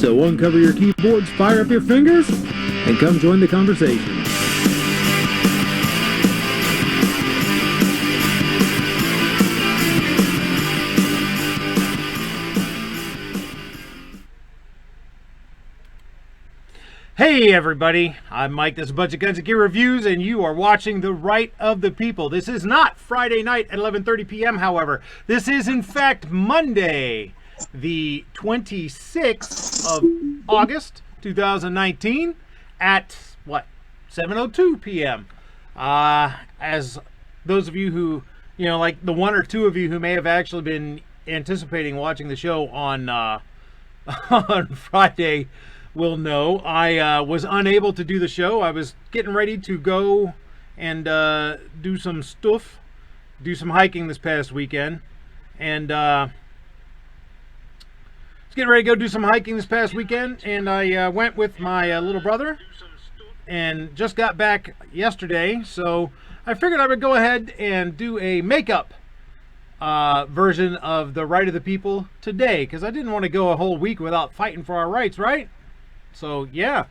So uncover your keyboards, fire up your fingers, and come join the conversation. Hey everybody, I'm Mike, this is Budget Guns and Gear Reviews, and you are watching The Right of the People. This is not Friday night at 11:30 p.m., however. This is, in fact, Monday, the 26th of August, 2019, at, 7:02 p.m. As those of you who, like the one or two of you who may have actually been anticipating watching the show on, on Friday, will know, I was unable to do the show. I was getting ready to go and do some stuff, do some hiking this past weekend, and was getting ready to go do some hiking this past weekend, and I went with my little brother, and just got back yesterday, so I figured I would go ahead and do a makeup version of The Right of the People today, because I didn't want to go a whole week without fighting for our rights, right? So, yeah.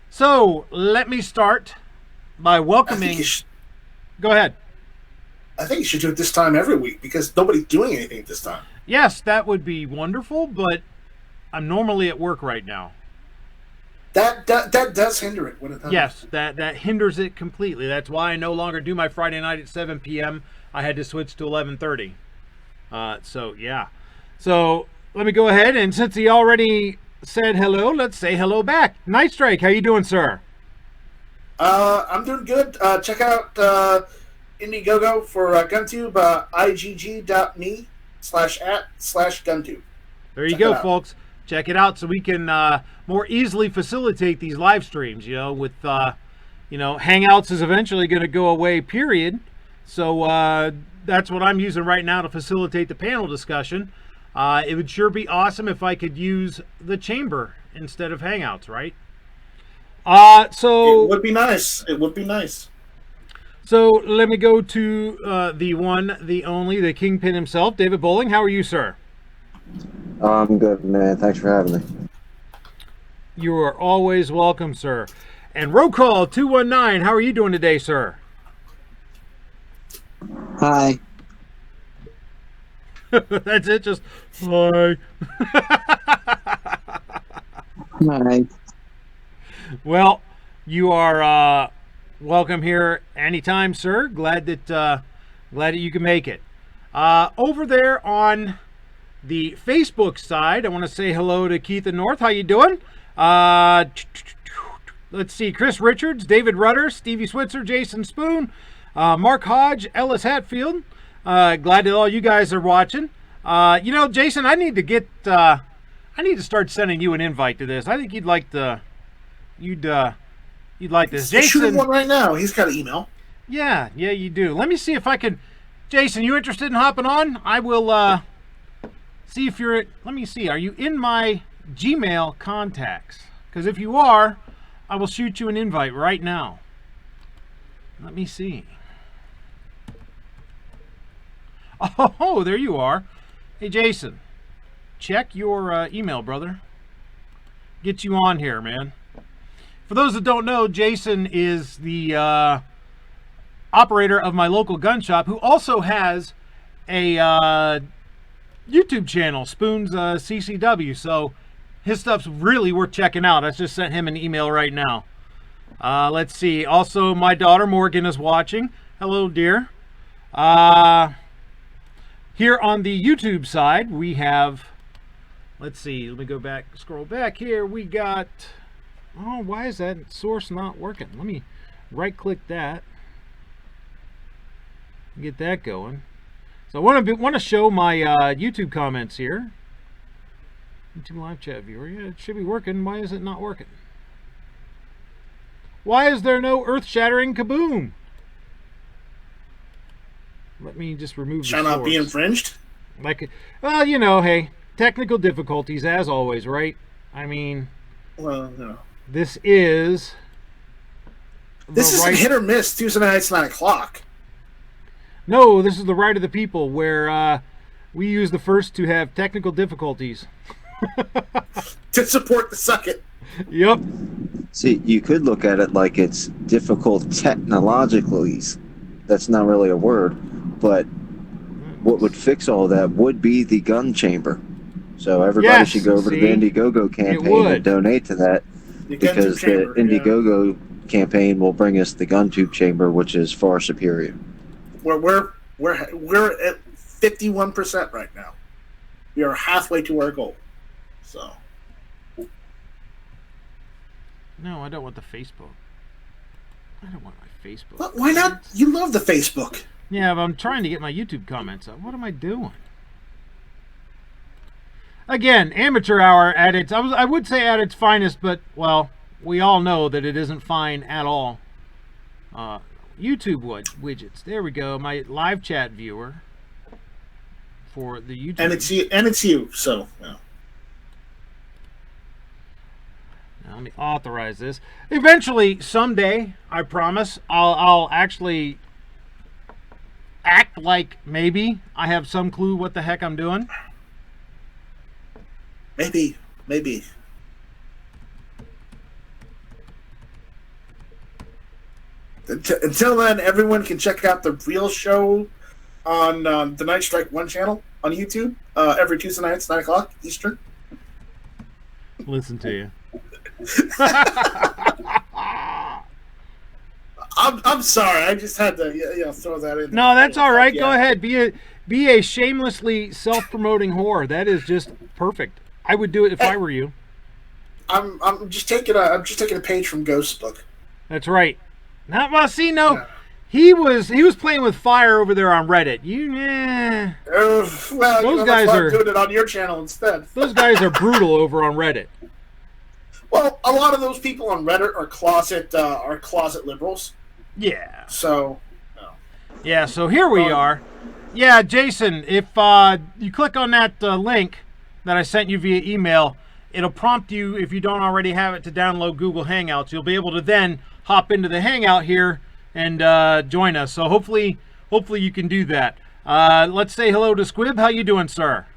So, let me start by welcoming... Go ahead. I think you should do it this time every week, because nobody's doing anything this time. Yes, that would be wonderful, but I'm normally at work right now. That does hinder it when it does. Yes, that hinders it completely. That's why I no longer do my Friday night at 7 p.m. I had to switch to 11:30. So, yeah. So, let me go ahead, and since he already said hello, let's say hello back. Night Strike, how you doing, sir? I'm doing good. Check out Indiegogo for GunTube, igg.me/@/GunTube. There you go, folks. Check it out so we can more easily facilitate these live streams, with, Hangouts is eventually going to go away, period. So that's what I'm using right now to facilitate the panel discussion. It would sure be awesome if I could use the chamber instead of Hangouts, right? So it would be nice. It would be nice. So let me go to the one, the only, the kingpin himself, David Bowling. How are you, sir? I'm good, man. Thanks for having me. You are always welcome, sir. And roll call 219. How are you doing today, sir? Hi. That's it, just hi. Hi. Well, you are welcome here anytime, sir. Glad that you can make it. Over there on the Facebook side, I want to say hello to Keith and North. How you doing? Let's see, Chris Richards, David Rutter, Stevie Switzer, Jason Spoon, Mark Hodge, Ellis Hatfield. Glad that all you guys are watching. Jason, I need to start sending you an invite to this. I think you'd like this. Jason, shoot him one right now. He's got an email. Yeah, you do. Let me see if I can. Jason, you interested in hopping on? I will see if you're. Let me see. Are you in my Gmail contacts? Because if you are, I will shoot you an invite right now. Let me see. Oh, there you are. Hey, Jason, check your email, brother. Get you on here, man. For those that don't know, Jason is the operator of my local gun shop, who also has a YouTube channel, Spoon's CCW. So his stuff's really worth checking out. I just sent him an email right now. Let's see. Also, my daughter Morgan is watching. Hello, dear. Here on the YouTube side, we have, let's see, let me go back, scroll back here. We got, why is that source not working? Let me right-click that, get that going. So I want to show my YouTube comments here. YouTube live chat viewer. Yeah, it should be working. Why is it not working? Why is there no earth-shattering kaboom? Let me just remove the source. Shall not be infringed? Well, hey, technical difficulties as always, right? I mean, well, no. This is isn't hit or miss Tuesday nights 9 o'clock. No, this is the right of the people, where we use the first to have technical difficulties. to support the suck it. Yep. See, you could look at it like it's difficult technologically. That's not really a word, but what would fix all that would be the gun chamber. So everybody should go over to the Indiegogo campaign and donate to that, because the Indiegogo campaign will bring us the gun tube chamber, which is far superior. We're at 51% right now. We are halfway to our goal. So. No, I don't want the Facebook. I don't want my Facebook. Well, why not? You love the Facebook. Yeah, but I'm trying to get my YouTube comments up. What am I doing? Again, amateur hour at its, I would say at its finest, but, well, we all know that it isn't fine at all. YouTube widgets. There we go. My live chat viewer for the YouTube. And it's you. So. Yeah. Now, let me authorize this. Eventually, someday, I promise, I'll actually act like maybe I have some clue what the heck I'm doing. Maybe. Until then, everyone can check out the real show on the Night Strike 1 channel on YouTube every Tuesday nights, 9 o'clock Eastern. Listen to you. I'm sorry. I just had to throw that in. No, that's all right. Yeah. Go ahead. Be a shamelessly self-promoting whore. That is just perfect. I would do it if I were you. I'm just taking a page from Ghost's book. That's right. Well, see, no. Yeah. He was playing with fire over there on Reddit. Those guys are doing it on your channel instead. Those guys are brutal over on Reddit. Well, a lot of those people on Reddit are closet liberals. Yeah. So. No. Yeah. So here we are. Yeah, Jason. If you click on that link that I sent you via email, it'll prompt you, if you don't already have it, to download Google Hangouts. You'll be able to then hop into the Hangout here and join us. So hopefully you can do that. Let's say hello to Squib. How you doing, sir?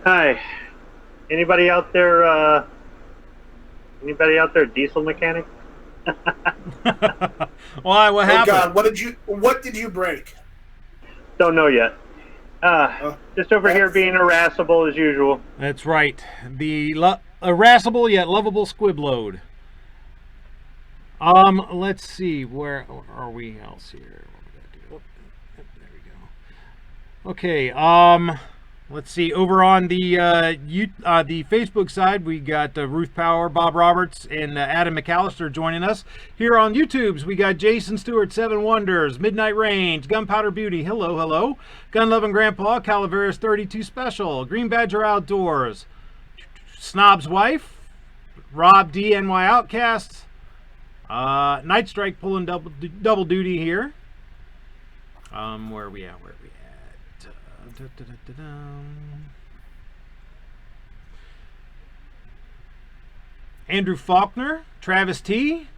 Hi. Anybody out there? Anybody out there? Diesel mechanic? Why? What happened? God! What did you break? Don't know yet. Just over here being irascible as usual. That's right. The irascible yet lovable squib load. Let's see. Where are we else here? What we gotta do? Oh, there we go. Okay. Let's see. Over on the Facebook side, we got Ruth Power, Bob Roberts, and Adam McAllister joining us. Here on YouTube's, we got Jason Stewart, Seven Wonders, Midnight Range, Gunpowder Beauty, hello, Gun Loving Grandpa, Calaveras 32 Special, Green Badger Outdoors, Snob's Wife, Rob D, NY Outcasts, Night Strike pulling double duty here. Where are we at? Andrew Faulkner, Travis T.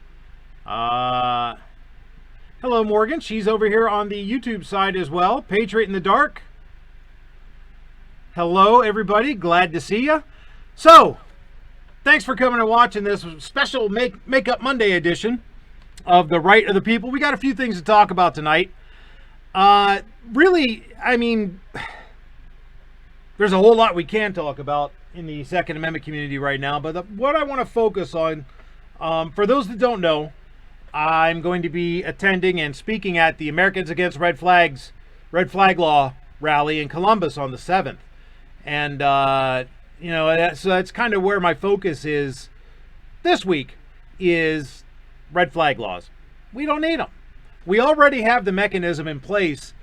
Hello, Morgan. She's over here on the YouTube side as well. Patriot in the Dark. Hello, everybody. Glad to see you. So, thanks for coming and watching this special Makeup Monday edition of The Right of the People. We got a few things to talk about tonight. Really, I mean, there's a whole lot we can talk about in the Second Amendment community right now, but what I want to focus on, for those that don't know, I'm going to be attending and speaking at the Americans Against Red Flag Law rally in Columbus on the 7th. And, so that's kind of where my focus is this week, is red flag laws. We don't need them. We already have the mechanism in place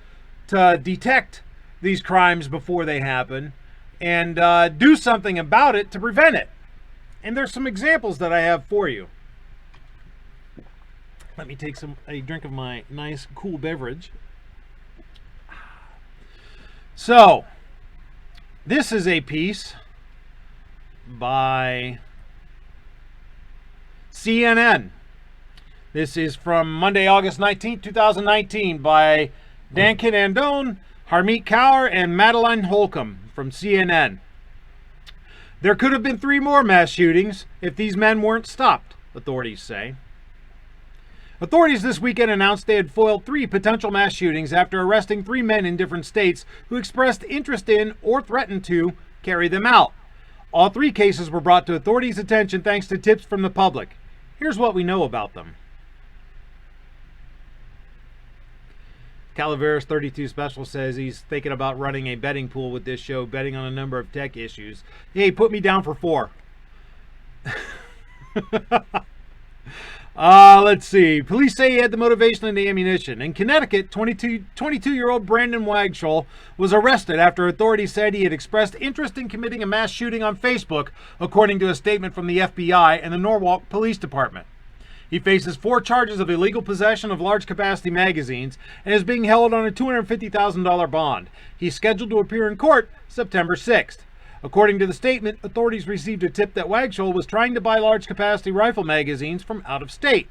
to detect these crimes before they happen and do something about it to prevent it. And there's some examples that I have for you. Let me take a drink of my nice cool beverage. So, this is a piece by CNN. This is from Monday, August 19th, 2019 by Dankin Andone, Harmeet Kaur, and Madeline Holcomb from CNN. There could have been 3 more mass shootings if these men weren't stopped, authorities say. Authorities this weekend announced they had foiled 3 potential mass shootings after arresting 3 men in different states who expressed interest in or threatened to carry them out. All 3 cases were brought to authorities' attention thanks to tips from the public. Here's what we know about them. Calaveras 32 Special says he's thinking about running a betting pool with this show, betting on a number of tech issues. Hey, put me down for 4. Let's see. Police say he had the motivation and the ammunition. In Connecticut, 22-year-old Brandon Wagshall was arrested after authorities said he had expressed interest in committing a mass shooting on Facebook, according to a statement from the FBI and the Norwalk Police Department. He faces 4 charges of illegal possession of large-capacity magazines and is being held on a $250,000 bond. He's scheduled to appear in court September 6th. According to the statement, authorities received a tip that Wagshall was trying to buy large-capacity rifle magazines from out of state.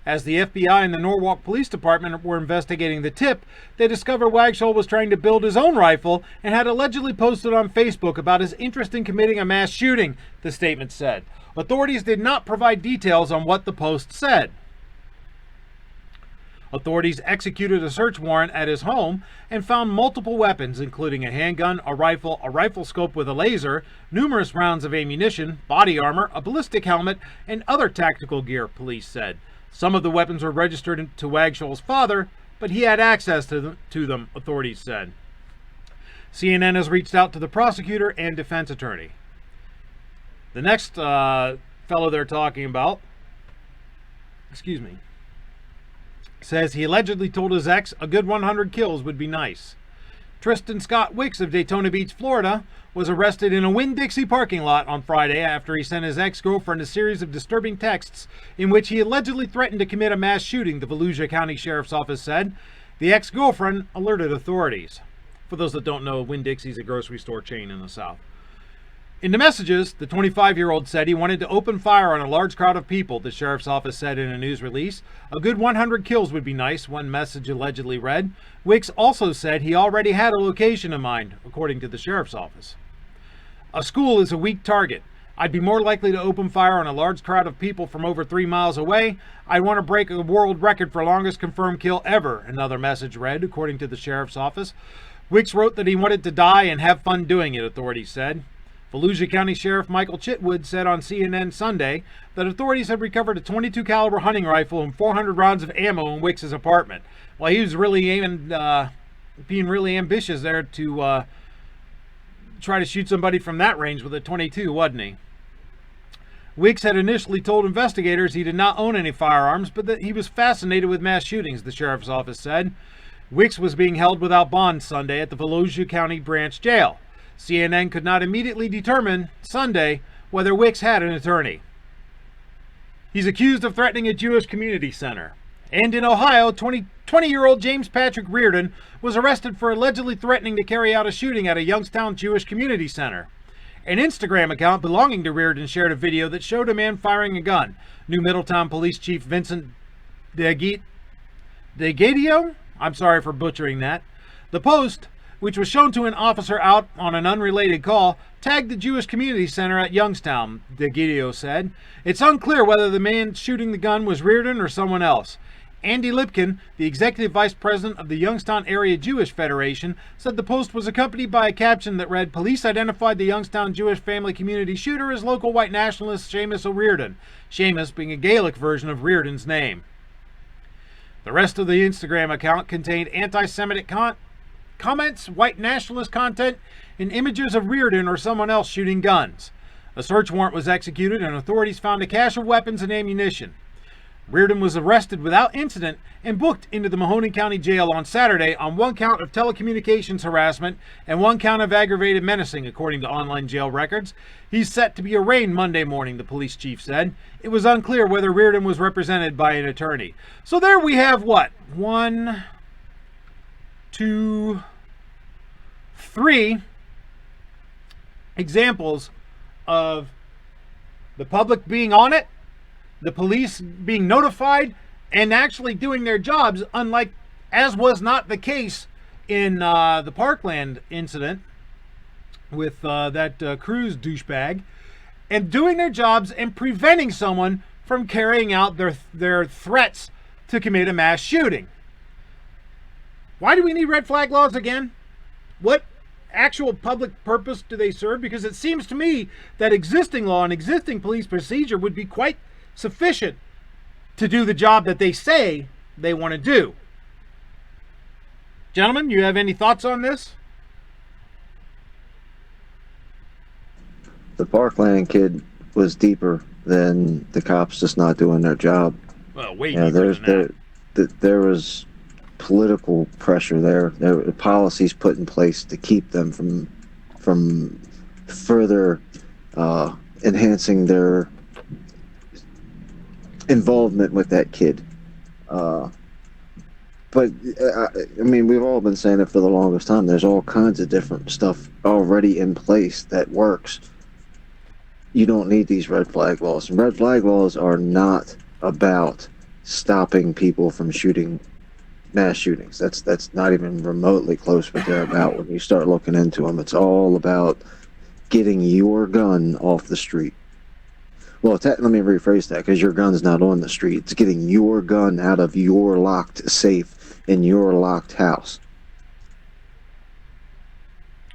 As the FBI and the Norwalk Police Department were investigating the tip, they discovered Wagshall was trying to build his own rifle and had allegedly posted on Facebook about his interest in committing a mass shooting, the statement said. Authorities did not provide details on what the post said. Authorities executed a search warrant at his home and found multiple weapons, including a handgun, a rifle scope with a laser, numerous rounds of ammunition, body armor, a ballistic helmet, and other tactical gear, police said. Some of the weapons were registered to Wagshall's father, but he had access to them, authorities said. CNN has reached out to the prosecutor and defense attorney. The next fellow they're talking about, says he allegedly told his ex a good 100 kills would be nice. Tristan Scott Wicks of Daytona Beach, Florida, was arrested in a Winn-Dixie parking lot on Friday after he sent his ex-girlfriend a series of disturbing texts in which he allegedly threatened to commit a mass shooting, the Volusia County Sheriff's Office said. The ex-girlfriend alerted authorities. For those that don't know, Winn-Dixie is a grocery store chain in the South. In the messages, the 25-year-old said he wanted to open fire on a large crowd of people, the sheriff's office said in a news release. A good 100 kills would be nice, one message allegedly read. Wicks also said he already had a location in mind, according to the sheriff's office. A school is a weak target. I'd be more likely to open fire on a large crowd of people from over 3 miles away. I want to break a world record for longest confirmed kill ever, another message read, according to the sheriff's office. Wicks wrote that he wanted to die and have fun doing it, authorities said. Volusia County Sheriff Michael Chitwood said on CNN Sunday that authorities had recovered a .22 caliber hunting rifle and 400 rounds of ammo in Wicks' apartment. Well, he was really being really ambitious there to try to shoot somebody from that range with a .22, wasn't he? Wicks had initially told investigators he did not own any firearms, but that he was fascinated with mass shootings, the sheriff's office said. Wicks was being held without bond Sunday at the Volusia County Branch Jail. CNN could not immediately determine Sunday whether Wicks had an attorney. He's accused of threatening a Jewish community center. And in Ohio, 20-year-old James Patrick Reardon was arrested for allegedly threatening to carry out a shooting at a Youngstown Jewish community center. An Instagram account belonging to Reardon shared a video that showed a man firing a gun. New Middletown Police Chief Vincent DeGadio? I'm sorry for butchering that. The post, which was shown to an officer out on an unrelated call, tagged the Jewish Community Center at Youngstown, DeGadio said. It's unclear whether the man shooting the gun was Reardon or someone else. Andy Lipkin, the executive vice president of the Youngstown Area Jewish Federation, said the post was accompanied by a caption that read, "Police identified the Youngstown Jewish family community shooter as local white nationalist Seamus O'Riordan," Seamus being a Gaelic version of Reardon's name. The rest of the Instagram account contained anti-Semitic comments, white nationalist content, and images of Reardon or someone else shooting guns. A search warrant was executed and authorities found a cache of weapons and ammunition. Reardon was arrested without incident and booked into the Mahoney County Jail on Saturday on one count of telecommunications harassment and one count of aggravated menacing, according to online jail records. He's set to be arraigned Monday morning, the police chief said. It was unclear whether Reardon was represented by an attorney. So there we have what? 1, 2, 3 examples of the public being on it, the police being notified, and actually doing their jobs, unlike as was not the case in the Parkland incident with that Cruz douchebag, and doing their jobs and preventing someone from carrying out their threats to commit a mass shooting. Why do we need red flag laws again? What actual public purpose do they serve? Because it seems to me that existing law and existing police procedure would be quite sufficient to do the job that they say they want to do. Gentlemen, you have any thoughts on this? The Parkland kid was deeper than the cops just not doing their job. Well, way Yeah, deeper than that. there was political pressure there. There were policies put in place to keep them from further enhancing their involvement with that kid. But I mean, we've all been saying it for the longest time. There's all kinds of different stuff already in place that works. You don't need these red flag laws. And red flag laws are not about stopping people from shooting mass shootings. That's not even remotely close what they're about when you start looking into them. It's all about getting your gun off the street. Well, let me rephrase that, because your gun's not on the street. It's getting your gun out of your locked safe in your locked house.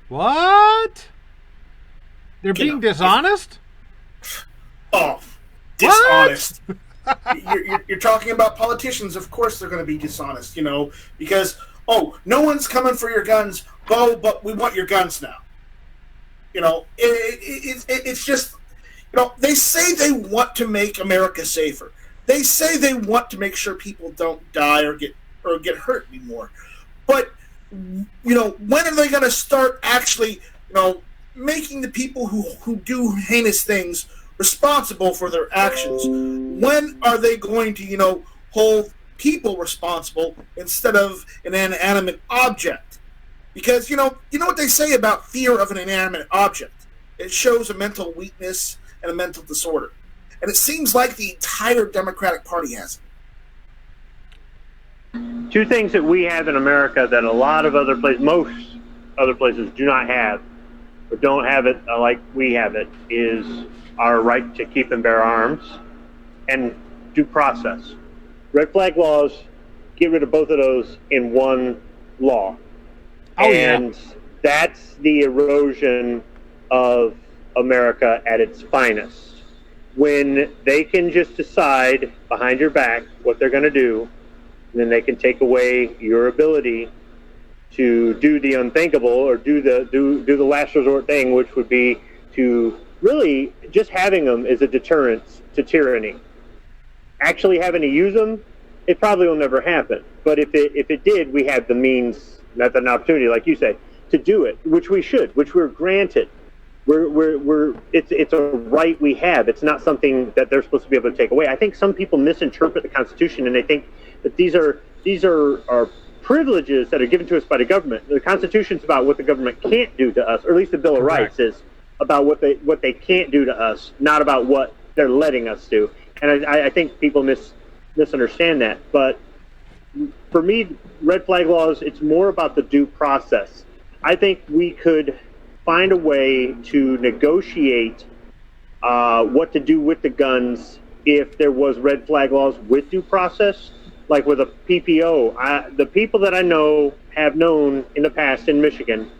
What? They're being dishonest? Oh, dishonest. You're talking about politicians. Of course they're going to be dishonest, because, no one's coming for your guns. Go, but we want your guns now. It's just, they say they want to make America safer. They say they want to make sure people don't die or get hurt anymore. But, when are they going to start actually, making the people who do heinous things responsible for their actions? When are they going to, hold people responsible instead of an inanimate object? Because, you know what they say about fear of an inanimate object? It shows a mental weakness and a mental disorder. And it seems like the entire Democratic Party has it. Two things that we have in America that a lot of other places, most other places do not have, or don't have it like we have it, is our right to keep and bear arms and due process. Red flag laws get rid of both of those in one law. And that's the erosion of America at its finest. When they can just decide behind your back what they're going to do, and then they can take away your ability to do the unthinkable or do the last resort thing, which would be to really just having them as a deterrent to tyranny. Actually having to use them, it probably will never happen. But if it did, we have the means, method, and opportunity, like you said, to do it, which we should, which we're granted. It's a right we have. It's not something that they're supposed to be able to take away. I think some people misinterpret the Constitution, and they think that these are privileges that are given to us by the government. The Constitution's about what the government can't do to us, or at least the Bill of Rights is about what they can't do to us, not about what they're letting us do. And I think people misunderstand that. But for me, red flag laws, it's more about the due process. I think we could find a way to negotiate what to do with the guns if there was red flag laws with due process, like with a PPO. The people that I know have known in the past in Michigan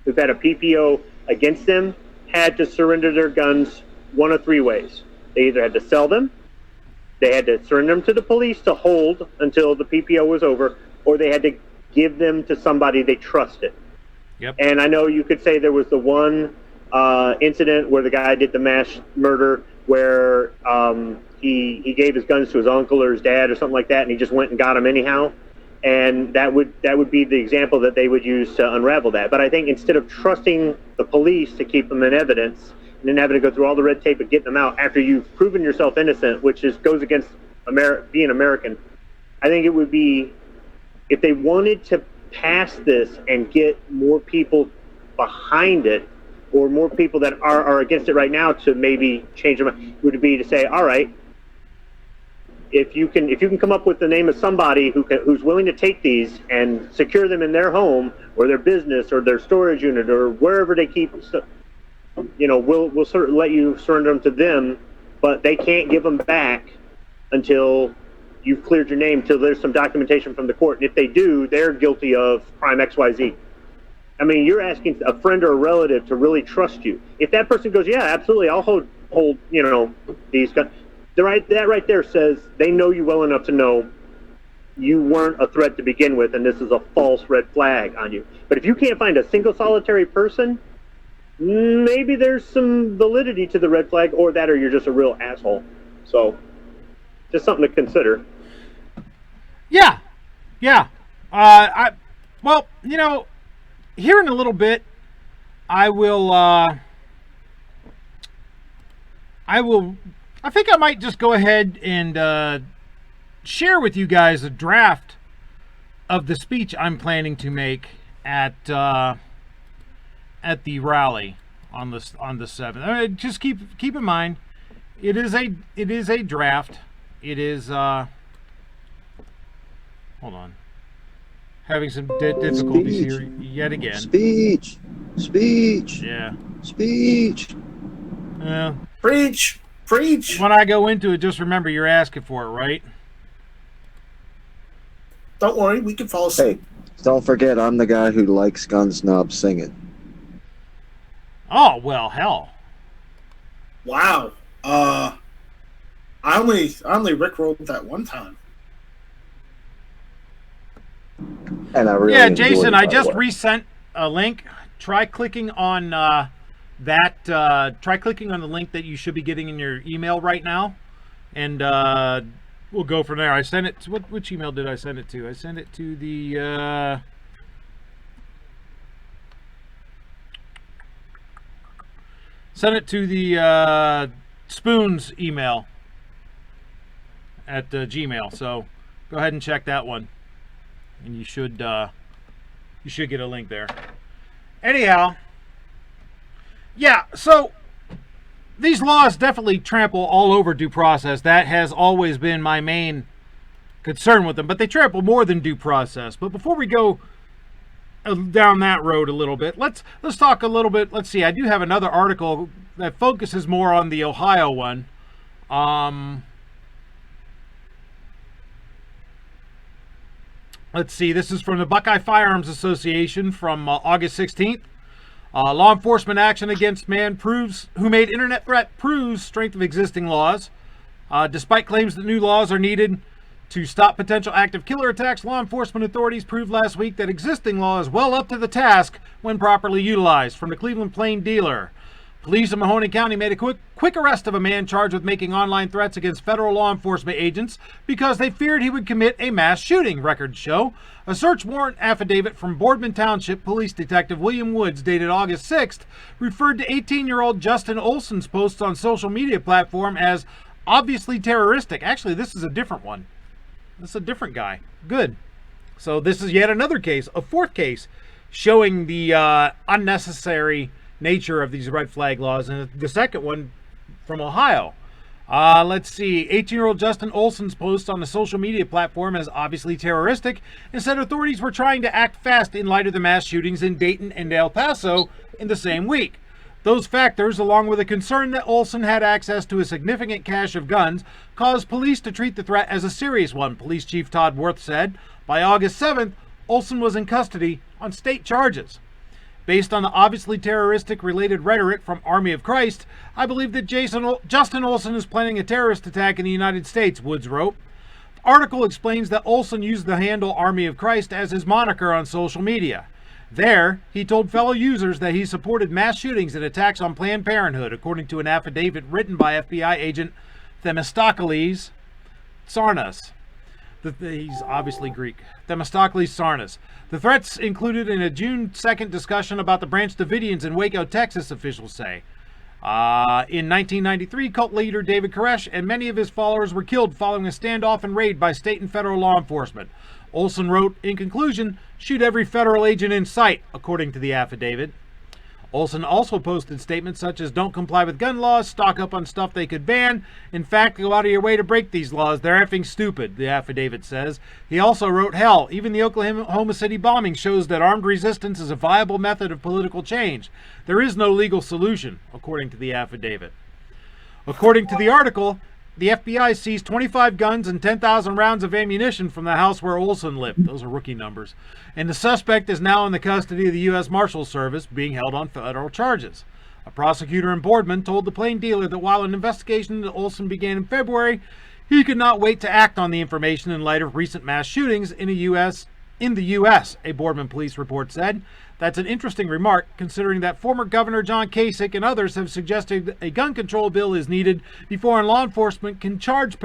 who've had a PPO against them had to surrender their guns one of three ways. They either had to sell them, they had to surrender them to the police to hold until the PPO was over, or they had to give them to somebody they trusted. Yep. And I know you could say there was the one incident where the guy did the mass murder where he gave his guns to his uncle or his dad or something like that, and he just went and got them anyhow. And that would be the example that they would use to unravel that. But I think instead of trusting the police to keep them in evidence and then having to go through all the red tape of getting them out after you've proven yourself innocent, which goes against being American, I think it would be, if they wanted to pass this and get more people behind it, or more people that are against it right now to maybe change them, would be to say, all right, if you can come up with the name of somebody who's willing to take these and secure them in their home or their business or their storage unit or wherever they keep, we'll sort of let you surrender them to them, but they can't give them back until you've cleared your name, till there's some documentation from the court. And if they do, they're guilty of crime XYZ. I mean, you're asking a friend or a relative to really trust you. If that person goes, yeah, absolutely, I'll hold these guns. That right there says they know you well enough to know you weren't a threat to begin with, and this is a false red flag on you. But if you can't find a single solitary person, maybe there's some validity to the red flag, or you're just a real asshole. So, just something to consider. Yeah. Here in a little bit, I think I might just go ahead and share with you guys a draft of the speech I'm planning to make at the rally on the 7th. Just keep in mind, it is a draft. It is hold on, having some difficulties here yet again. Speech. Yeah. Speech. Yeah. Preach. When I go into it, just remember you're asking for it, right? Don't worry, we can fall asleep. Hey, don't forget, I'm the guy who likes gun snobs singing. Oh, well, hell. Wow. I only rickrolled that one time. And I really Jason, I just resent a link. Try clicking on try clicking on the link that you should be getting in your email right now, and we'll go from there. I sent it to, which email did I send it to? I sent it to the Spoons email at Gmail. So go ahead and check that one, and you should get a link there. Anyhow, yeah, so these laws definitely trample all over due process. That has always been my main concern with them, but they trample more than due process. But before we go down that road a little bit, let's talk a little bit. Let's see, I do have another article that focuses more on the Ohio one. Let's see, this is from the Buckeye Firearms Association from August 16th. Law enforcement action against man who made internet threat proves strength of existing laws. Despite claims that new laws are needed to stop potential active killer attacks, law enforcement authorities proved last week that existing law is well up to the task when properly utilized. From the Cleveland Plain Dealer, police in Mahoney County made a quick arrest of a man charged with making online threats against federal law enforcement agents because they feared he would commit a mass shooting, records show. A search warrant affidavit from Boardman Township Police Detective William Woods, dated August 6th, referred to 18-year-old Justin Olson's posts on social media platform as obviously terroristic. Actually, this is a different one. This is a different guy. Good. So this is yet another case, a fourth case, showing the unnecessary nature of these red flag laws, and the second one from Ohio. Let's see, 18-year-old Justin Olson's post on the social media platform as obviously terroristic and said authorities were trying to act fast in light of the mass shootings in Dayton and El Paso in the same week. Those factors, along with a concern that Olson had access to a significant cache of guns, caused police to treat the threat as a serious one, Police Chief Todd Worth said. By August 7th, Olson was in custody on state charges. Based on the obviously terroristic related rhetoric from Army of Christ, I believe that Justin Olson is planning a terrorist attack in the United States, Woods wrote. The article explains that Olson used the handle Army of Christ as his moniker on social media. There, he told fellow users that he supported mass shootings and attacks on Planned Parenthood, according to an affidavit written by FBI agent Themistocles Sarnas. He's obviously Greek. Themistocles Sarnas. The threats included in a June 2nd discussion about the Branch Davidians in Waco, Texas, officials say. In 1993, cult leader David Koresh and many of his followers were killed following a standoff and raid by state and federal law enforcement. Olson wrote, in conclusion, shoot every federal agent in sight, according to the affidavit. Olson also posted statements such as don't comply with gun laws, stock up on stuff they could ban. In fact, go out of your way to break these laws. They're effing stupid, the affidavit says. He also wrote, hell, even the Oklahoma City bombing shows that armed resistance is a viable method of political change. There is no legal solution, according to the affidavit. According to the article, the FBI seized 25 guns and 10,000 rounds of ammunition from the house where Olson lived. Those are rookie numbers. And the suspect is now in the custody of the U.S. Marshals Service, being held on federal charges. A prosecutor in Boardman told the Plain Dealer that while an investigation into Olson began in February, he could not wait to act on the information in light of recent mass shootings in the U.S., a Boardman police report said. That's an interesting remark, considering that former Governor John Kasich and others have suggested a gun control bill is needed before law enforcement can charge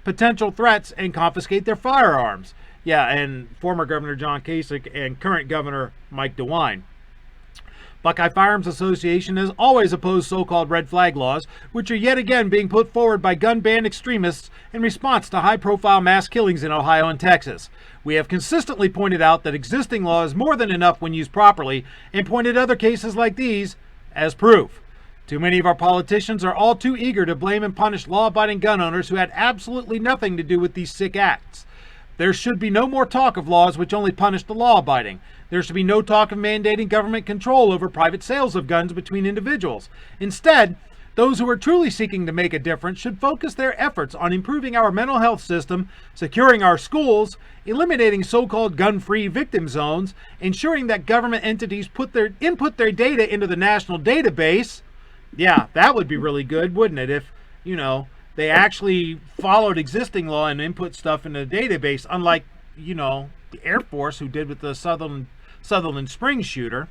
potential threats and confiscate their firearms. Yeah, and former Governor John Kasich and current Governor Mike DeWine. Buckeye Firearms Association has always opposed so-called red flag laws, which are yet again being put forward by gun-ban extremists in response to high-profile mass killings in Ohio and Texas. We have consistently pointed out that existing law is more than enough when used properly, and pointed other cases like these as proof. Too many of our politicians are all too eager to blame and punish law-abiding gun owners who had absolutely nothing to do with these sick acts. There should be no more talk of laws which only punish the law-abiding. There should be no talk of mandating government control over private sales of guns between individuals. Instead, those who are truly seeking to make a difference should focus their efforts on improving our mental health system, securing our schools, eliminating so-called gun-free victim zones, ensuring that government entities input their data into the national database. Yeah, that would be really good, wouldn't it, if, they actually followed existing law and input stuff into the database, unlike, the Air Force, who did with the Sutherland Springs shooter.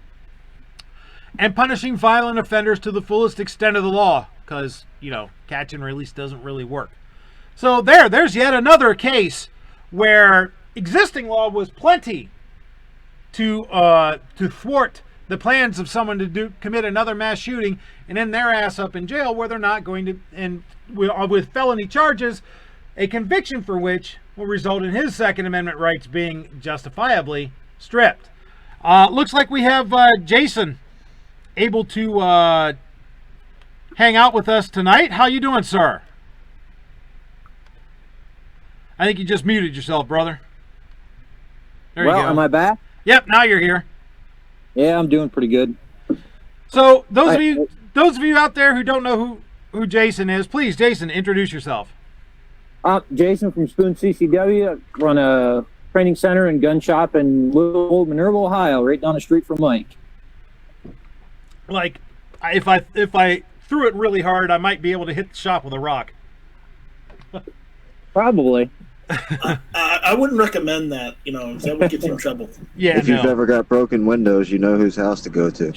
And punishing violent offenders to the fullest extent of the law, because, catch and release doesn't really work. So there's yet another case where existing law was plenty to thwart the plans of someone to commit another mass shooting and end their ass up in jail, where they're not going to, and with felony charges, a conviction for which will result in his Second Amendment rights being justifiably stripped. Looks like we have Jason able to hang out with us tonight. How you doing, sir? I think you just muted yourself, brother. There you go. Am I back? Yep, now you're here. Yeah, I'm doing pretty good. So those of you out there who don't know who Jason is, please, Jason, introduce yourself. Jason from Spoon CCW. I run a training center and gun shop in little old Minerva, Ohio, right down the street from Mike. Like, if I threw it really hard, I might be able to hit the shop with a rock. Probably. I wouldn't recommend that, that would get you in trouble. Yeah, if you've ever got broken windows, you know whose house to go to.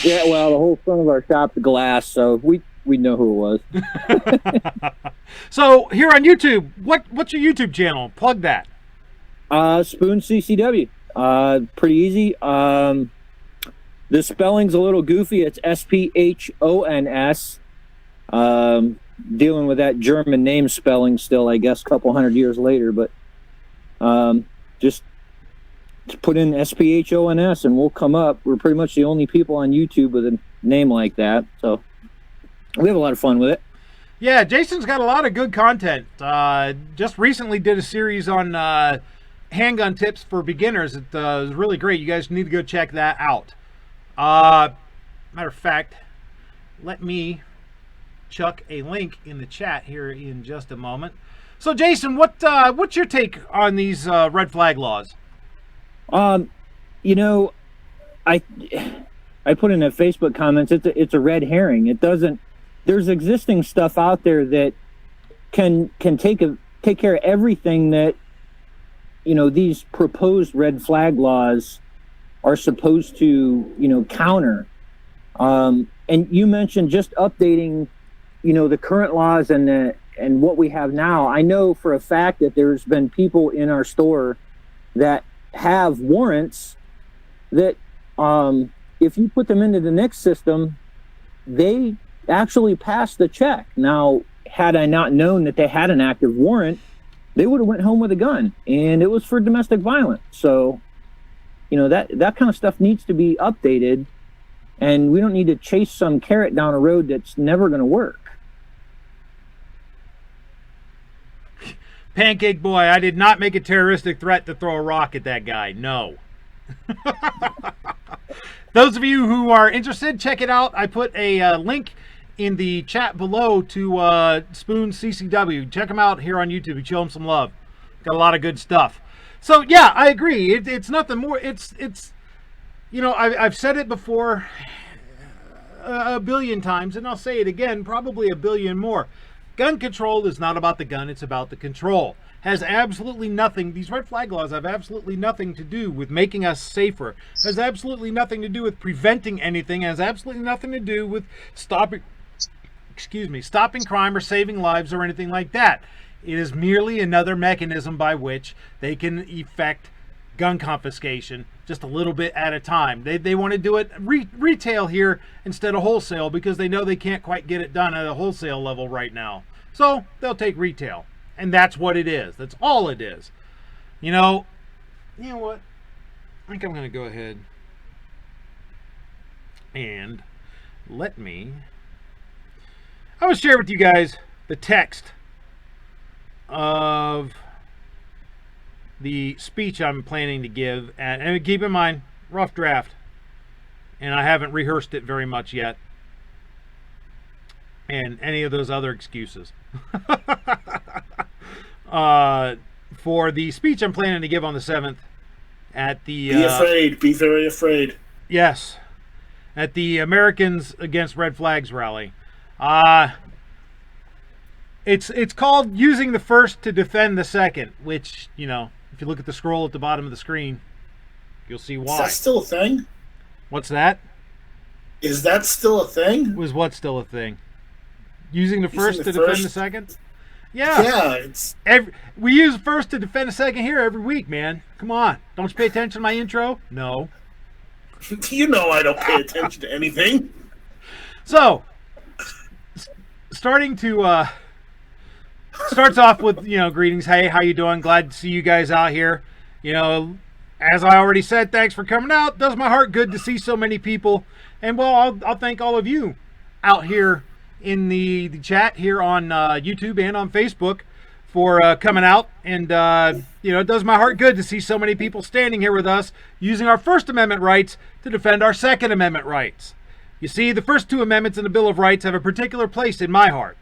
Yeah, well, the whole front of our shop's glass, so we know who it was. So here on YouTube, what's your YouTube channel? Plug that. Spoon CCW. Pretty easy. The spelling's a little goofy. It's SPHONS. Dealing with that German name spelling still, I guess, a couple hundred years later, but just put in SPHONS and we'll come up. We're pretty much the only people on YouTube with a name like that, so we have a lot of fun with it. Yeah, Jason's got a lot of good content. Just recently did a series on handgun tips for beginners. It was really great. You guys need to go check that out. Matter of fact, let me chuck a link in the chat here in just a moment. So, Jason, what's your take on these red flag laws? I put in a Facebook comments. It's a red herring. It doesn't. There's existing stuff out there that can take care of everything that these proposed red flag laws are supposed to counter. And you mentioned just updating the current laws and what we have now. I know for a fact that there's been people in our store that have warrants that if you put them into the NICS system, they actually passed the check. Now, had I not known that they had an active warrant, they would have went home with a gun, and it was for domestic violence. So, that kind of stuff needs to be updated. And we don't need to chase some carrot down a road that's never going to work. Pancake Boy, I did not make a terroristic threat to throw a rock at that guy. No. Those of you who are interested, check it out. I put a link in the chat below to Spoon CCW. Check them out here on YouTube and show them some love. Got a lot of good stuff. So yeah, I agree. It's nothing more. It's you know, I've said it before a billion times, and I'll say it again, probably a billion more. Gun control is not about the gun, it's about the control. Has absolutely nothing, these red flag laws have absolutely nothing to do with making us safer. Has absolutely nothing to do with preventing anything. Has absolutely nothing to do with stopping crime or saving lives or anything like that. It is merely another mechanism by which they can effect gun confiscation just a little bit at a time. They want to do it retail here instead of wholesale because they know they can't quite get it done at a wholesale level right now. So they'll take retail. And that's what it is. That's all it is. You know what? I think I'm going to go ahead and I will share with you guys the text of the speech I'm planning to give, and keep in mind, rough draft, and I haven't rehearsed it very much yet, and any of those other excuses. For the speech I'm planning to give on the 7th at the... Be afraid. Be very afraid. Yes. At the Americans Against Red Flags rally. It's called Using the First to Defend the Second, which, you know, if you look at the scroll at the bottom of the screen, you'll see why. Is that still a thing? What's that? Is that still a thing? Was what still a thing? Using the first to defend the second? Yeah. Yeah, it's... we use first to defend the second here every week, man. Come on. Don't you pay attention to my intro? No. You know I don't pay attention to anything. So, starting to... starts off with, you know, greetings. Hey, how you doing? Glad to see you guys out here. You know, as I already said, thanks for coming out. Does my heart good to see so many people. And, well, I'll thank all of you out here in the chat here on YouTube and on Facebook for coming out. And, you know, it does my heart good to see so many people standing here with us using our First Amendment rights to defend our Second Amendment rights. You see, the first two amendments in the Bill of Rights have a particular place in my heart.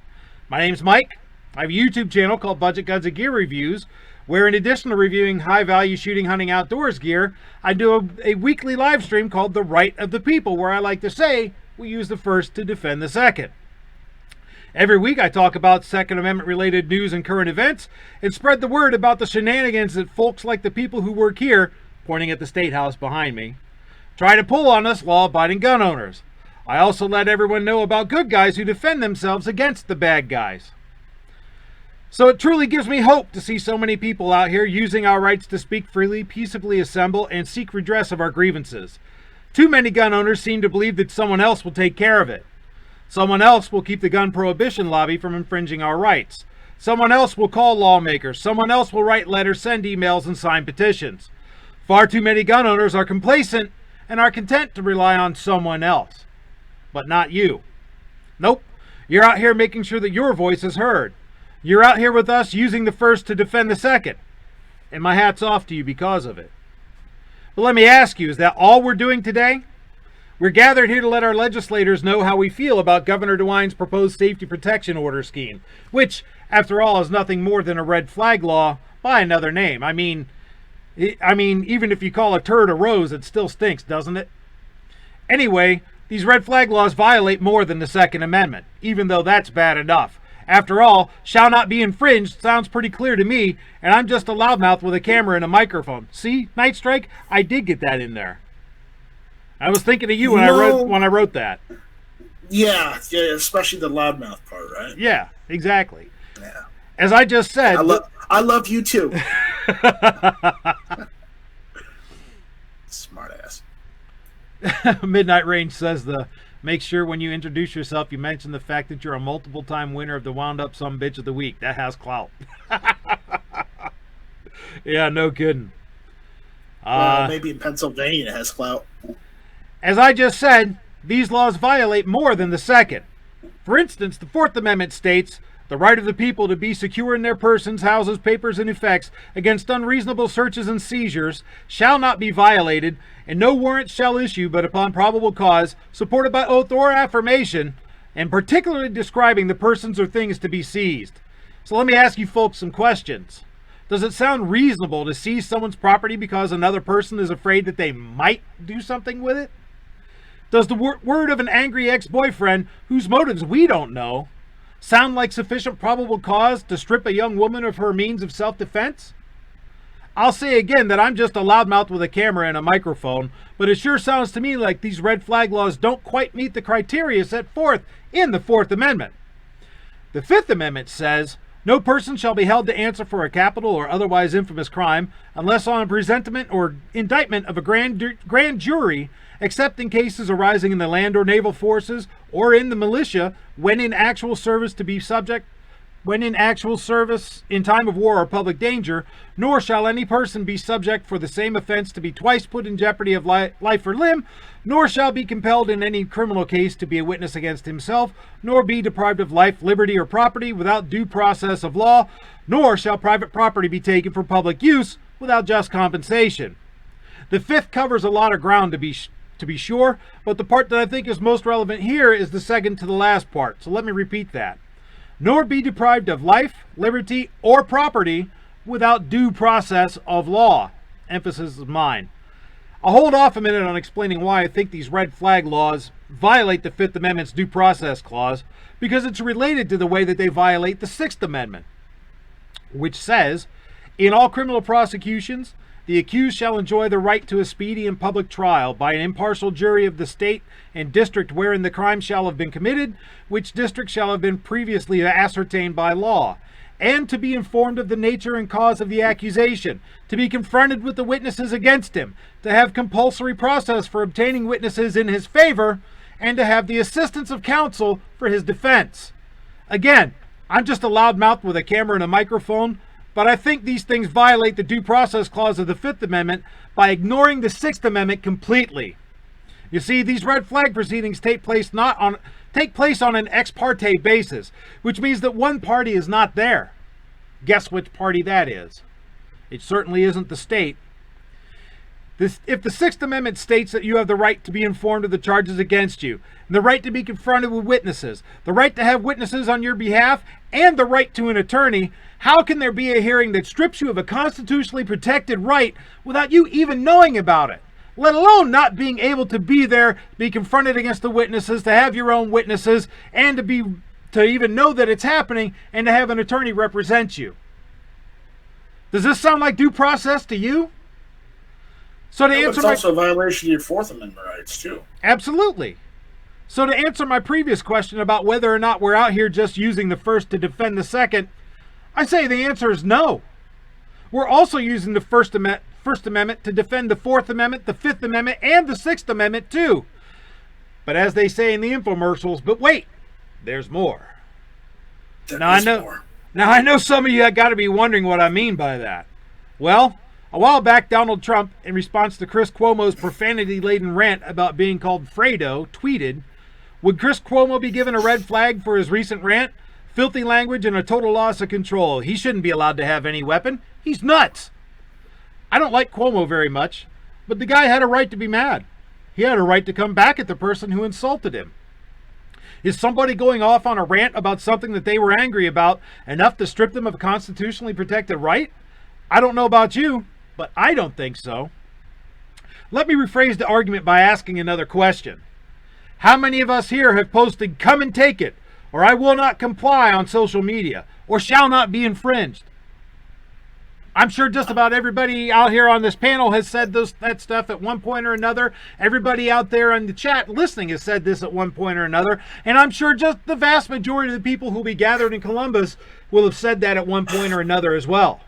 My name's Mike. I have a YouTube channel called Budget Guns and Gear Reviews, where in addition to reviewing high-value shooting, hunting, outdoors gear, I do a weekly live stream called The Right of the People, where I like to say, we use the first to defend the second. Every week I talk about Second Amendment-related news and current events, and spread the word about the shenanigans that folks like the people who work here, pointing at the State House behind me, try to pull on us law-abiding gun owners. I also let everyone know about good guys who defend themselves against the bad guys. So it truly gives me hope to see so many people out here using our rights to speak freely, peaceably assemble, and seek redress of our grievances. Too many gun owners seem to believe that someone else will take care of it. Someone else will keep the gun prohibition lobby from infringing our rights. Someone else will call lawmakers. Someone else will write letters, send emails, and sign petitions. Far too many gun owners are complacent and are content to rely on someone else. But not you. Nope. You're out here making sure that your voice is heard. You're out here with us using the first to defend the second. And my hat's off to you because of it. But let me ask you, is that all we're doing today? We're gathered here to let our legislators know how we feel about Governor DeWine's proposed safety protection order scheme, which, after all, is nothing more than a red flag law by another name. I mean, even if you call a turd a rose, it still stinks, doesn't it? Anyway, these red flag laws violate more than the Second Amendment, even though that's bad enough. After all, shall not be infringed sounds pretty clear to me, and I'm just a loudmouth with a camera and a microphone. See, Night Strike? I did get that in there. I was thinking of you when I wrote that. Yeah, especially the loudmouth part, right? Yeah, exactly. Yeah. As I just said, I love you too. Smart ass. Midnight Range says make sure when you introduce yourself you mention the fact that you're a multiple time winner of the Wound Up Some Bitch of the Week. That has clout. Yeah, no kidding. Well, maybe in Pennsylvania it has clout. As I just said, these laws violate more than the second. For instance, the Fourth Amendment states, the right of the people to be secure in their persons, houses, papers, and effects against unreasonable searches and seizures shall not be violated, and no warrant shall issue but upon probable cause, supported by oath or affirmation, and particularly describing the persons or things to be seized. So let me ask you folks some questions. Does it sound reasonable to seize someone's property because another person is afraid that they might do something with it? Does the word of an angry ex-boyfriend, whose motives we don't know, sound like sufficient probable cause to strip a young woman of her means of self-defense? I'll say again that I'm just a loudmouth with a camera and a microphone, but it sure sounds to me like these red flag laws don't quite meet the criteria set forth in the Fourth Amendment. The Fifth Amendment says, no person shall be held to answer for a capital or otherwise infamous crime unless on a presentment or indictment of a grand jury, except in cases arising in the land or naval forces or in the militia when in actual service in time of war or public danger, nor shall any person be subject for the same offense to be twice put in jeopardy of life or limb, nor shall be compelled in any criminal case to be a witness against himself, nor be deprived of life, liberty, or property without due process of law, nor shall private property be taken for public use without just compensation. The fifth covers a lot of ground to be sure, but the part that I think is most relevant here is the second to the last part, so let me repeat that. Nor be deprived of life, liberty, or property without due process of law. Emphasis is mine. I'll hold off a minute on explaining why I think these red flag laws violate the Fifth Amendment's due process clause, because it's related to the way that they violate the Sixth Amendment, which says, in all criminal prosecutions, the accused shall enjoy the right to a speedy and public trial by an impartial jury of the state and district wherein the crime shall have been committed, which district shall have been previously ascertained by law, and to be informed of the nature and cause of the accusation, to be confronted with the witnesses against him, to have compulsory process for obtaining witnesses in his favor, and to have the assistance of counsel for his defense. Again, I'm just a loudmouth with a camera and a microphone, but I think these things violate the due process clause of the Fifth Amendment by ignoring the Sixth Amendment completely. You see, these red flag proceedings take place on an ex parte basis, which means that one party is not there. Guess which party that is? It certainly isn't the state. If the Sixth Amendment states that you have the right to be informed of the charges against you, and the right to be confronted with witnesses, the right to have witnesses on your behalf, and the right to an attorney, how can there be a hearing that strips you of a constitutionally protected right without you even knowing about it? Let alone not being able to be there, be confronted against the witnesses, to have your own witnesses, and to even know that it's happening, and to have an attorney represent you. Does this sound like due process to you? So to answer it's also a violation of your Fourth Amendment rights, too. Absolutely. So to answer my previous question about whether or not we're out here just using the first to defend the second, I say the answer is no. We're also using the First Amendment to defend the Fourth Amendment, the Fifth Amendment, and the Sixth Amendment, too. But as they say in the infomercials, but wait, there's more. Now I know some of you got to be wondering what I mean by that. Well, a while back, Donald Trump, in response to Chris Cuomo's profanity-laden rant about being called Fredo, tweeted, would Chris Cuomo be given a red flag for his recent rant? Filthy language and a total loss of control. He shouldn't be allowed to have any weapon. He's nuts. I don't like Cuomo very much, but the guy had a right to be mad. He had a right to come back at the person who insulted him. Is somebody going off on a rant about something that they were angry about enough to strip them of a constitutionally protected right? I don't know about you, but I don't think so. Let me rephrase the argument by asking another question. How many of us here have posted "come and take it" or "I will not comply" on social media, or "shall not be infringed"? I'm sure just about everybody out here on this panel has said that stuff at one point or another. Everybody out there in the chat listening has said this at one point or another. And I'm sure just the vast majority of the people who will be gathered in Columbus will have said that at one point or another as well.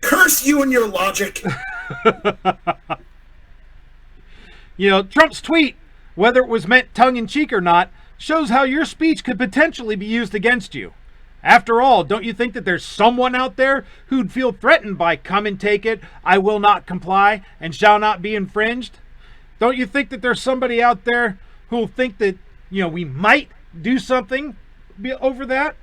Curse you and your logic. You know, Trump's tweet, whether it was meant tongue-in-cheek or not, shows how your speech could potentially be used against you. After all, don't you think that there's someone out there who'd feel threatened by "come and take it," "I will not comply," and "shall not be infringed"? Don't you think that there's somebody out there who will think that, we might do something over that?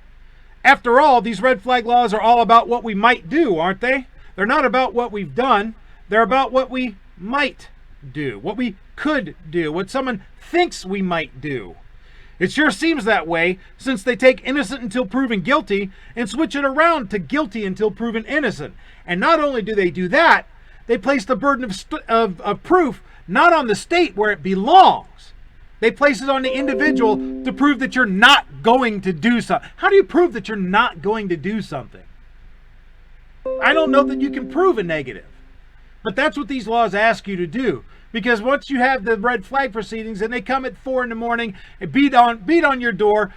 After all, these red flag laws are all about what we might do, aren't they? They're not about what we've done. They're about what we might do, what we could do, what someone thinks we might do. It sure seems that way, since they take innocent until proven guilty and switch it around to guilty until proven innocent. And not only do they do that, they place the burden of proof not on the state where it belongs. They place it on the individual to prove that you're not going to do something. How do you prove that you're not going to do something? I don't know that you can prove a negative. But that's what these laws ask you to do. Because once you have the red flag proceedings and they come at 4 a.m. and beat on your door,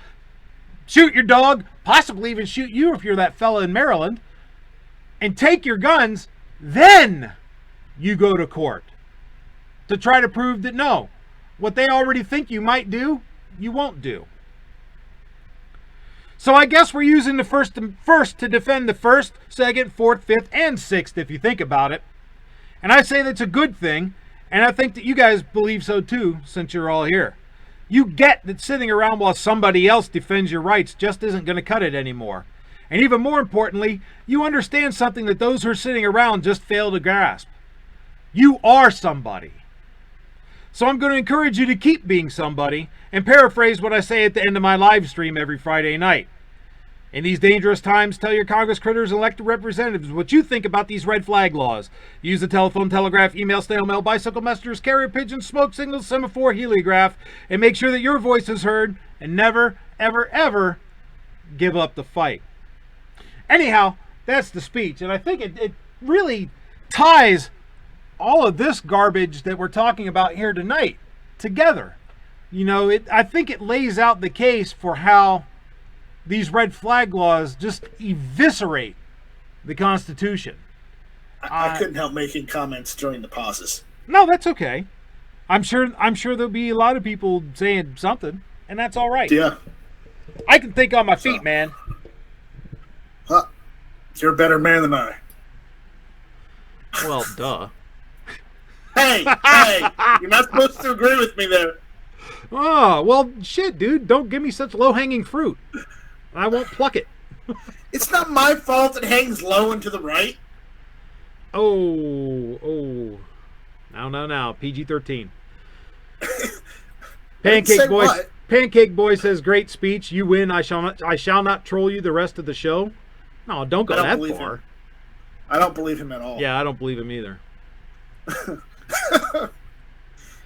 shoot your dog, possibly even shoot you if you're that fella in Maryland, and take your guns, then you go to court to try to prove that no, what they already think you might do, you won't do. So I guess we're using the first to defend the first, second, fourth, fifth, and sixth, if you think about it. And I say that's a good thing, and I think that you guys believe so too, since you're all here. You get that sitting around while somebody else defends your rights just isn't going to cut it anymore. And even more importantly, you understand something that those who are sitting around just fail to grasp. You are somebody. So I'm going to encourage you to keep being somebody, and paraphrase what I say at the end of my live stream every Friday night. In these dangerous times, tell your Congress critters and elected representatives what you think about these red flag laws. Use the telephone, telegraph, email, snail mail, bicycle messengers, carrier pigeons, smoke signals, semaphore, heliograph, and make sure that your voice is heard, and never, ever, ever give up the fight. Anyhow, that's the speech, and I think it really ties all of this garbage that we're talking about here tonight together. I think it lays out the case for how these red flag laws just eviscerate the Constitution. I couldn't help making comments during the pauses. No, that's okay. I'm sure there'll be a lot of people saying something, and that's all right. Yeah. I can think on my feet, man. Huh. You're a better man than I. Well, duh. Hey, you're not supposed to agree with me there. Oh, well, shit, dude. Don't give me such low-hanging fruit. I won't pluck it. It's not my fault it hangs low and to the right. Oh. Now. PG-13. Pancake Boy says, great speech. You win. I shall not troll you the rest of the show. No, don't go that far. Him. I don't believe him at all. Yeah, I don't believe him either.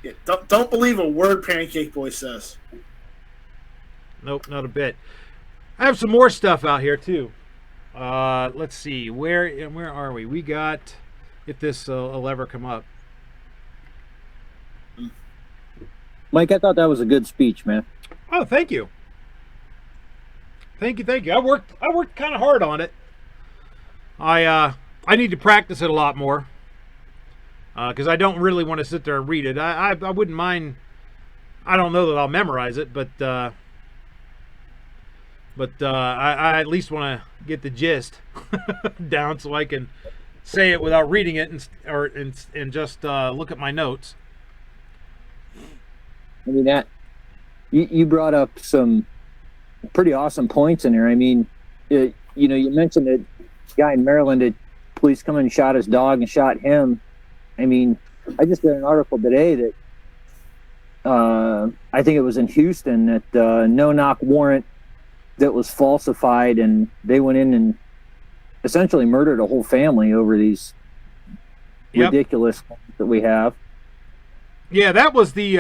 Yeah, don't believe a word Pancake Boy says. Nope, not a bit. I have some more stuff out here too. Let's see, where are we? We got, if this will ever come up. Mike, I thought that was a good speech, man. Oh, thank you. Thank you. I worked kind of hard on it. I need to practice it a lot more. Because I don't really want to sit there and read it. I wouldn't mind. I don't know that I'll memorize it, but I at least want to get the gist down so I can say it without reading it and just look at my notes. I mean, that you brought up some pretty awesome points in there. I mean, you mentioned that guy in Maryland, that police come and shot his dog and shot him. I mean, I just read an article today that I think it was in Houston that no-knock warrant that was falsified, and they went in and essentially murdered a whole family over these ridiculous things that we have. Yeah, that was the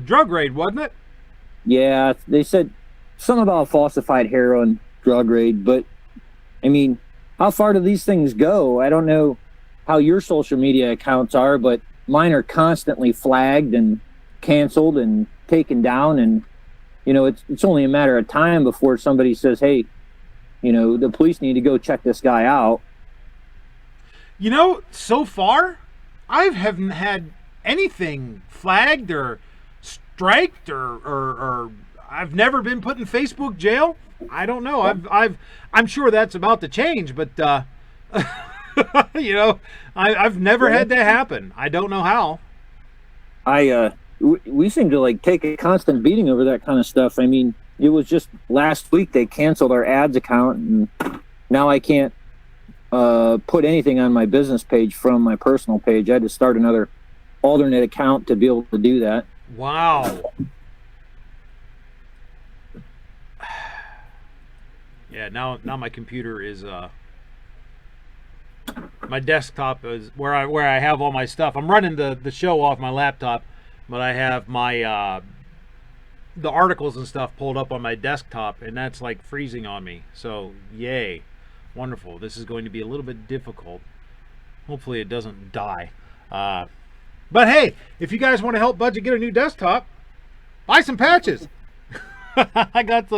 drug raid, wasn't it? Yeah, they said something about a falsified heroin drug raid, but I mean, how far do these things go? I don't know how your social media accounts are, but mine are constantly flagged and canceled and taken down, and it's only a matter of time before somebody says, hey, the police need to go check this guy out. So far I haven't had anything flagged or striked or I've never been put in Facebook jail. I don't know. I'm sure that's about to change, but I've never had that happen. I don't know how. We seem to like take a constant beating over that kind of stuff. I mean, it was just last week they canceled our ads account, and now I can't put anything on my business page from my personal page. I had to start another alternate account to be able to do that. Wow. Yeah, now my computer is my desktop is where I have all my stuff. I'm running the show off my laptop, but I have my the articles and stuff pulled up on my desktop, and that's like freezing on me. So yay, wonderful. This is going to be a little bit difficult. Hopefully it doesn't die. But hey, if you guys want to help Budget get a new desktop, buy some patches. I got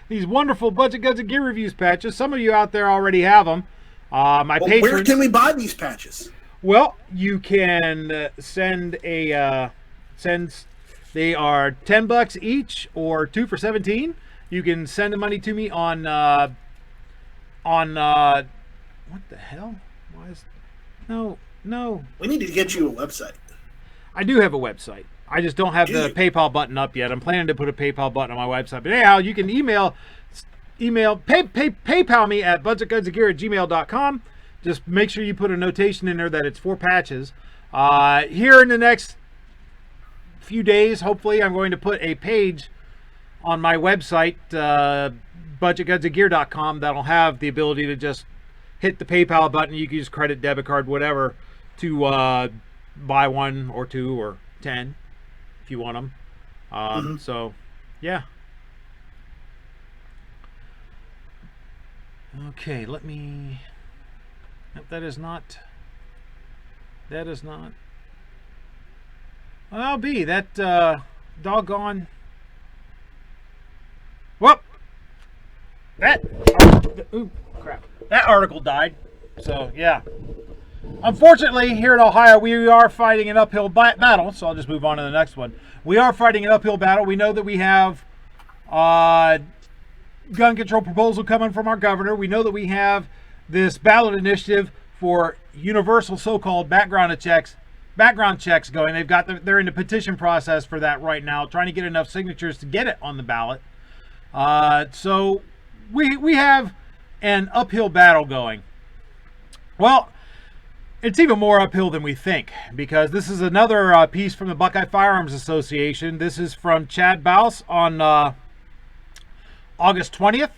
these wonderful Budget Guns and Gear Reviews patches. Some of you out there already have them. My patrons, where can we buy these patches? Well, you can send a they are $10 each or 2 for $17. You can send the money to me on what the hell? Why is no? We need to get you a website. I do have a website. I just don't have the PayPal button up yet. I'm planning to put a PayPal button on my website. But anyhow, you can PayPal me at budgetgunsandgear@gmail.com. Just make sure you put a notation in there that it's for patches. Here in the next few days, hopefully, I'm going to put a page on my website, budgetgunsandgear.com, that'll have the ability to just hit the PayPal button. You can use credit, debit card, whatever, to buy 1 or 2 or 10 if you want them. So, yeah. Okay, let me... Nope, that is not... Well, that'll be that doggone... Whoop! Ooh, crap. That article died. So, yeah. Unfortunately, here in Ohio, we are fighting an uphill battle. So I'll just move on to the next one. We are fighting an uphill battle. We know that we have gun control proposal coming from our governor. We know that we have this ballot initiative for universal so-called background checks going. They're in the petition process for that right now, trying to get enough signatures to get it on the ballot. So we have an uphill battle going. Well, it's even more uphill than we think, because this is another piece from the Buckeye Firearms Association. This is from Chad Bouse on August 20th.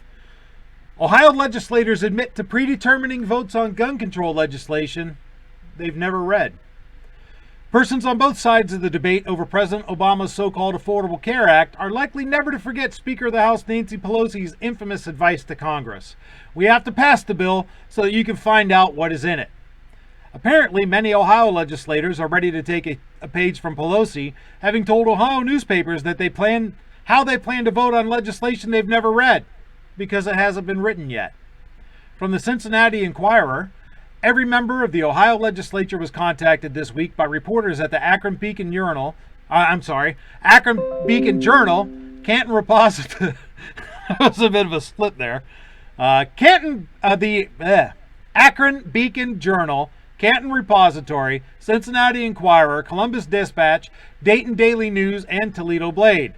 Ohio legislators admit to predetermining votes on gun control legislation they've never read. Persons on both sides of the debate over President Obama's so-called Affordable Care Act are likely never to forget Speaker of the House Nancy Pelosi's infamous advice to Congress. We have to pass the bill so that you can find out what is in it. Apparently, many Ohio legislators are ready to take a page from Pelosi, having told Ohio newspapers that how they plan to vote on legislation they've never read, because it hasn't been written yet. From the Cincinnati Enquirer, every member of the Ohio legislature was contacted this week by reporters at the Akron Beacon Journal, Canton Repository. That was a bit of a split there. Akron Beacon Journal, Canton Repository, Cincinnati Enquirer, Columbus Dispatch, Dayton Daily News, and Toledo Blade.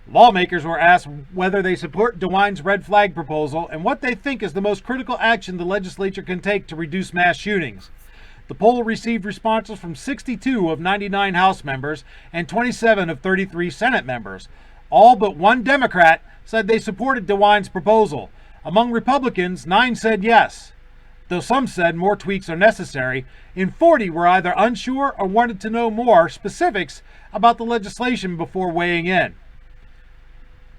Lawmakers were asked whether they support DeWine's red flag proposal and what they think is the most critical action the legislature can take to reduce mass shootings. The poll received responses from 62 of 99 House members and 27 of 33 Senate members. All but one Democrat said they supported DeWine's proposal. Among Republicans, 9 said yes, though some said more tweaks are necessary, and 40 were either unsure or wanted to know more specifics about the legislation before weighing in.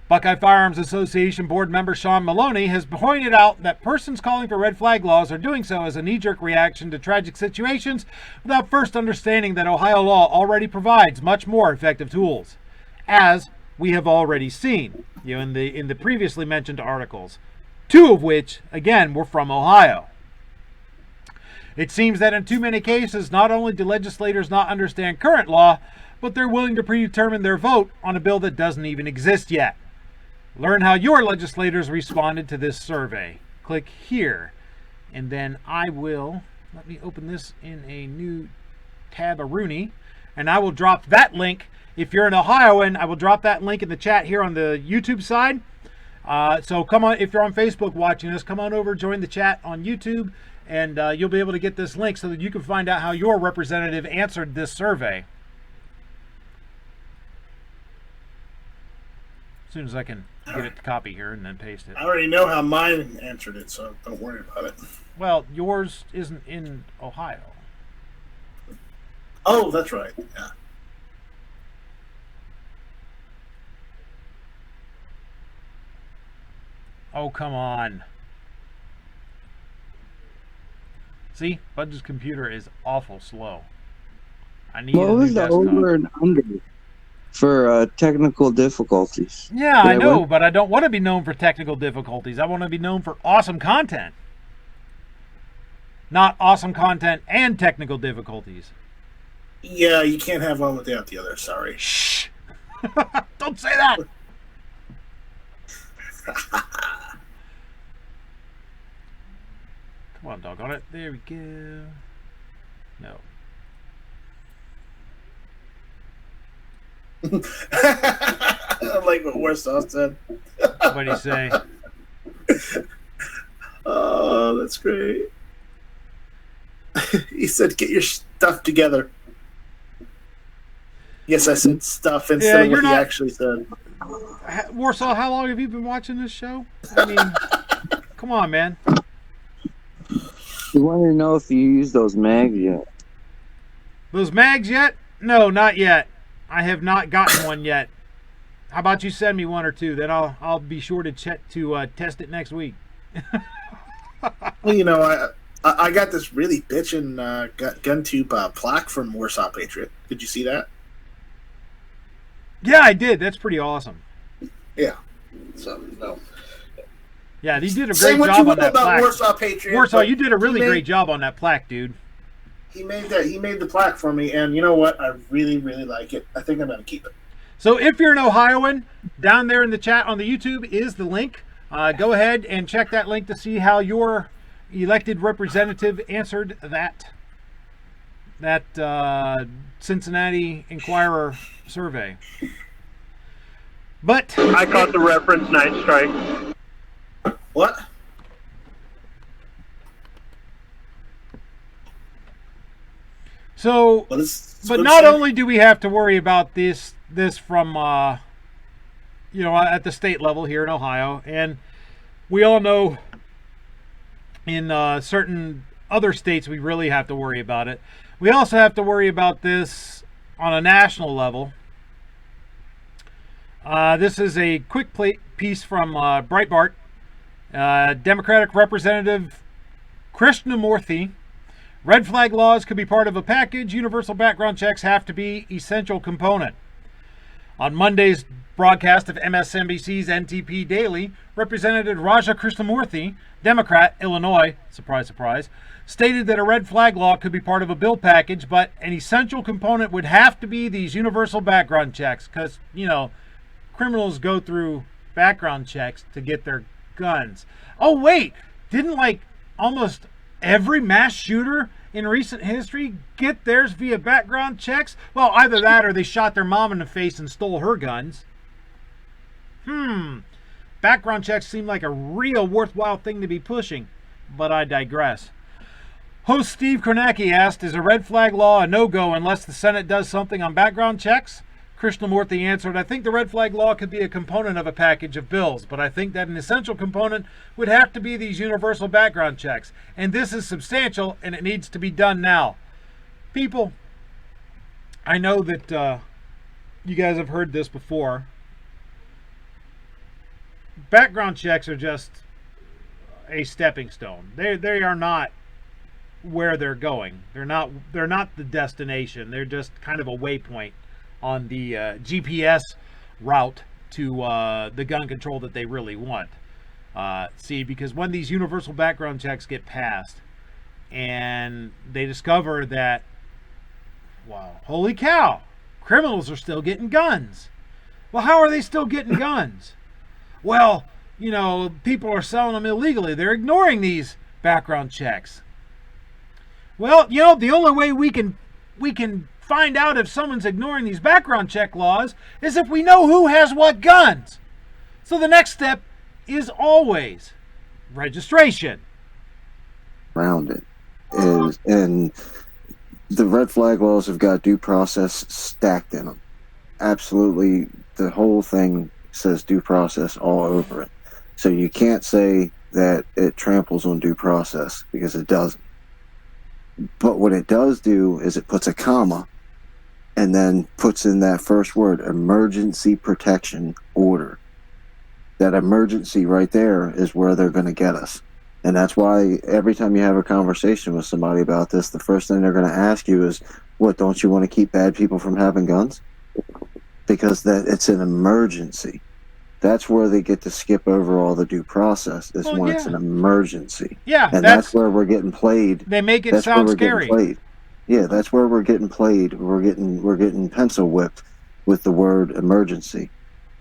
Buckeye Firearms Association board member Sean Maloney has pointed out that persons calling for red flag laws are doing so as a knee-jerk reaction to tragic situations without first understanding that Ohio law already provides much more effective tools, as we have already seen in the previously mentioned articles, 2 of which, again, were from Ohio. It seems that in too many cases, not only do legislators not understand current law, but they're willing to predetermine their vote on a bill that doesn't even exist yet. Learn how your legislators responded to this survey. Click here, and then let me open this in a new tab-a-rooney, and I will drop that link. If you're an Ohioan, I will drop that link in the chat here on the YouTube side. So come on, if you're on Facebook watching this, come on over, join the chat on YouTube, and you'll be able to get this link so that you can find out how your representative answered this survey. As soon as I can get it to copy here and then paste it. I already know how mine answered it, so don't worry about it. Well, yours isn't in Ohio. Oh, that's right. Yeah. Oh, come on. See, Budge's computer is awful slow. I need What a new was the desktop. over and under for technical difficulties? Yeah, Did I know, win? but I don't want to be known for technical difficulties. I want to be known for awesome content. Not awesome content and technical difficulties. Yeah, you can't have one without the other. Sorry. Shh! Don't say that! Come on, doggone it. There we go. No. I like what Warsaw said. What do you say? Oh, that's great. He said, "Get your stuff together." Yes, I said stuff instead of you're what he not- actually said. Warsaw, how long have you been watching this show? I mean, come on, man. You want to know if you use those mags yet? Those mags yet? No, not yet. I have not gotten one yet. How about you send me one or two? Then I'll be sure to test it next week. Well, you know, I got this really bitchin' gun tube plaque from Warsaw Patriot. Did you see that? Yeah, I did. That's pretty awesome. Yeah. So no. Yeah, you did a Say great what you job will on that about plaque. Warsaw Patriot. Warsaw, but you did a really he made- great job on that plaque, dude. He made that. He made the plaque for me, and you know what? I really, really like it. I think I'm gonna keep it. So if you're an Ohioan, down there in the chat on the YouTube is the link. Go ahead and check that link to see how your elected representative answered that Cincinnati Enquirer survey. But I caught the reference, Night Strike. What? so, What is? but what not is it? only do we have to worry about this from at the state level here in Ohio, and we all know in certain other states we really have to worry about it. We also have to worry about this on a national level. This is a quick piece from Breitbart. Democratic Representative Krishnamurthy. Red flag laws could be part of a package. Universal background checks have to be essential component. On Monday's broadcast of MSNBC's NTP Daily, Representative Raja Krishnamurthy, Democrat, Illinois, surprise, surprise, stated that a red flag law could be part of a bill package, but an essential component would have to be these universal background checks because, criminals go through background checks to get their guns. Oh, wait, didn't almost every mass shooter in recent history get theirs via background checks? Well, either that or they shot their mom in the face and stole her guns. Background checks seem like a real worthwhile thing to be pushing, but I digress. Host Steve Kornacki asked, is a red flag law a no-go unless the Senate does something on background checks? Krishnamurthy answered, I think the red flag law could be a component of a package of bills, but I think that an essential component would have to be these universal background checks. And this is substantial, and it needs to be done now. People, I know that you guys have heard this before. Background checks are just a stepping stone. They are not where they're going. They're not the destination. They're just kind of a waypoint on the GPS route to the gun control that they really want. Because when these universal background checks get passed and they discover that, wow, holy cow, criminals are still getting guns. Well, how are they still getting guns? Well, people are selling them illegally. They're ignoring these background checks. Well, the only way we can find out if someone's ignoring these background check laws is if we know who has what guns. So the next step is always registration. Around it is, and the red flag laws have got due process stacked in them. Absolutely, the whole thing says due process all over it. So you can't say that it tramples on due process, because it doesn't. But what it does do is it puts a comma and then puts in that first word, emergency protection order. That emergency right there is where they're going to get us. And that's why every time you have a conversation with somebody about this, the first thing they're going to ask you is, what, don't you want to keep bad people from having guns? Because that it's an emergency. That's where they get to skip over all the due process, is when it's an emergency. Yeah, and that's where we're getting played. They make it sound scary. Yeah, that's where we're getting played. We're getting pencil whipped with the word emergency.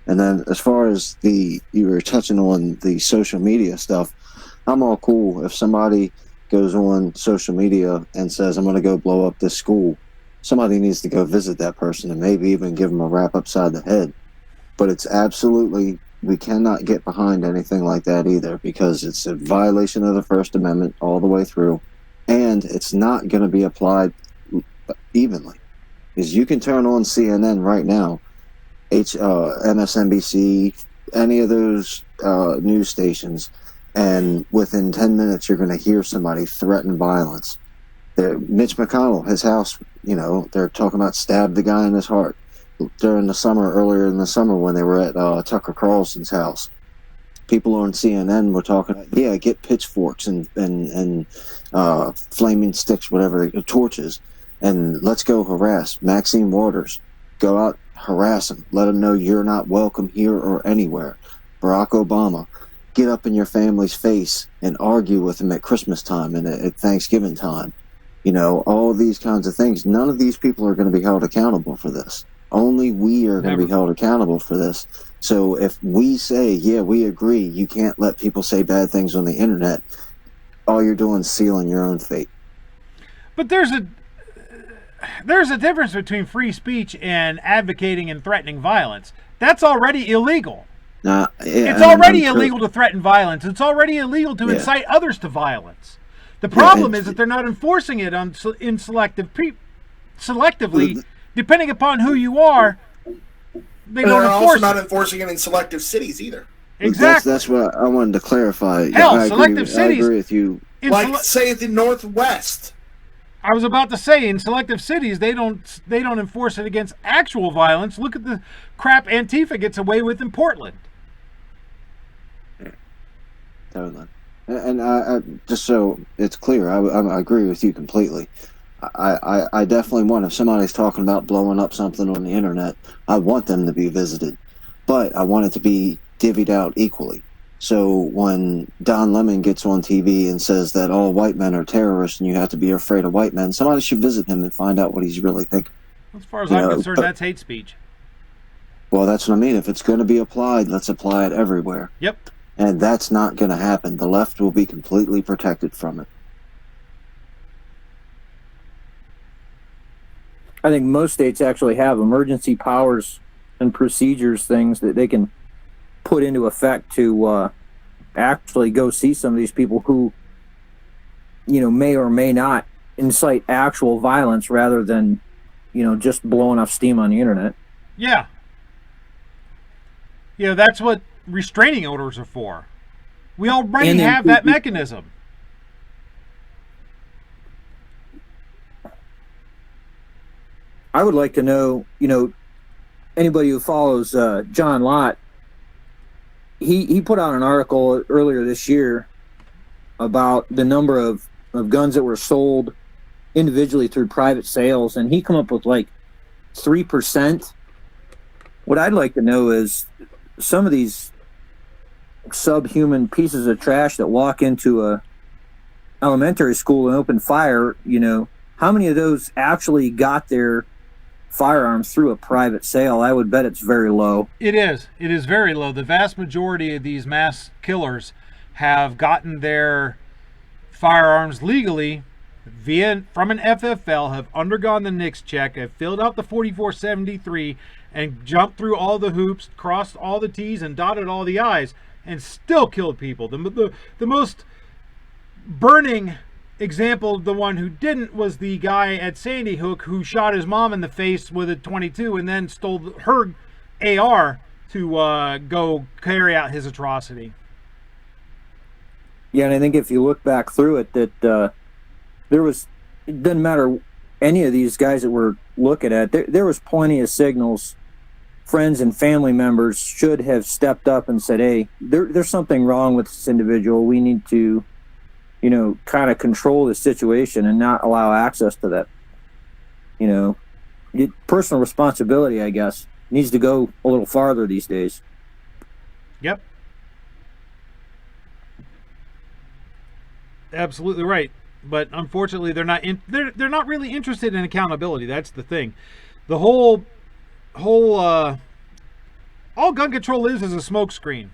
And then as far as you were touching on the social media stuff, I'm all cool if somebody goes on social media and says, I'm going to go blow up this school. Somebody needs to go visit that person and maybe even give them a rap upside the head. But it's absolutely, we cannot get behind anything like that either, because it's a violation of the First Amendment all the way through, and it's not going to be applied evenly. Because you can turn on CNN right now, MSNBC, any of those news stations, and within 10 minutes you're going to hear somebody threaten violence. Mitch McConnell, his house, they're talking about stab the guy in his heart. During the summer, earlier in the summer, when they were at Tucker Carlson's house, people on CNN were talking about, get pitchforks and flaming sticks, whatever, torches, and let's go harass Maxine Waters. Go out, harass him, let him know you're not welcome here or anywhere. Barack Obama, get up in your family's face and argue with him at Christmas time and at Thanksgiving time. All these kinds of things. None of these people are going to be held accountable for this. Only we are going to be held accountable for this. So if we say, we agree, you can't let people say bad things on the internet, all you're doing is sealing your own fate. But there's a difference between free speech and advocating and threatening violence. That's already illegal. It's already illegal to threaten violence. It's already illegal to incite others to violence. The problem is that they're not enforcing it selectively. Depending upon who you are, they're also not enforcing it in selective cities either. Exactly. That's what I wanted to clarify. Selective cities. I agree with you. Say the Northwest. I was about to say, in selective cities, they don't enforce it against actual violence. Look at the crap Antifa gets away with in Portland. Totally. And I just so it's clear, I agree with you completely. I definitely want, if somebody's talking about blowing up something on the internet, I want them to be visited, but I want it to be divvied out equally. So when Don Lemon gets on TV and says that all white men are terrorists and you have to be afraid of white men, somebody should visit him and find out what he's really thinking. As far as I'm concerned, that's hate speech. Well, that's what I mean. If it's going to be applied, let's apply it everywhere. Yep. And that's not going to happen. The left will be completely protected from it. I think most states actually have emergency powers and procedures, things that they can put into effect to actually go see some of these people who, may or may not incite actual violence rather than, just blowing off steam on the internet. Yeah. That's what restraining orders are for. We already have that mechanism. I would like to know, anybody who follows John Lott, he put out an article earlier this year about the number of guns that were sold individually through private sales, and he come up with like 3%. What I'd like to know is some of these subhuman pieces of trash that walk into a elementary school and open fire, how many of those actually got their firearms through a private sale? I would bet it's very low. It is very low. The vast majority of these mass killers have gotten their firearms legally from an FFL have undergone the NICS check, have filled out the 4473, and jumped through all the hoops, crossed all the T's, and dotted all the I's, and still killed people. The most burning example, the one who didn't, was the guy at Sandy Hook who shot his mom in the face with a .22 and then stole her AR to go carry out his atrocity. Yeah, and I think if you look back through it, that it doesn't matter any of these guys that we're looking at, there was plenty of signals. Friends and family members should have stepped up and said, hey, there's something wrong with this individual. We need to, kind of control the situation and not allow access to that. Personal responsibility, I guess, needs to go a little farther these days. Yep. Absolutely right. But unfortunately, they're not really interested in accountability. That's the thing. The whole all gun control is a smokescreen.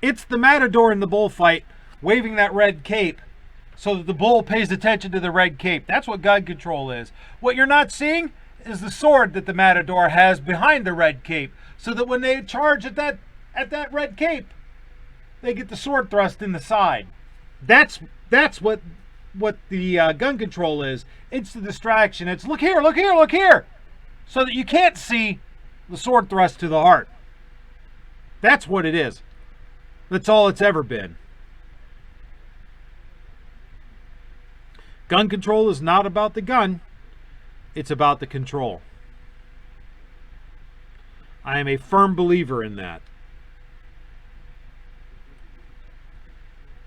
It's the matador in the bullfight waving that red cape so that the bull pays attention to the red cape. That's what gun control is. What you're not seeing is the sword that the matador has behind the red cape, so that when they charge at that red cape, they get the sword thrust in the side. That's what the gun control is. It's the distraction. It's look here, so that you can't see the sword thrust to the heart. That's what it is. That's all it's ever been. Gun control is not about the gun. It's about the control. I am a firm believer in that.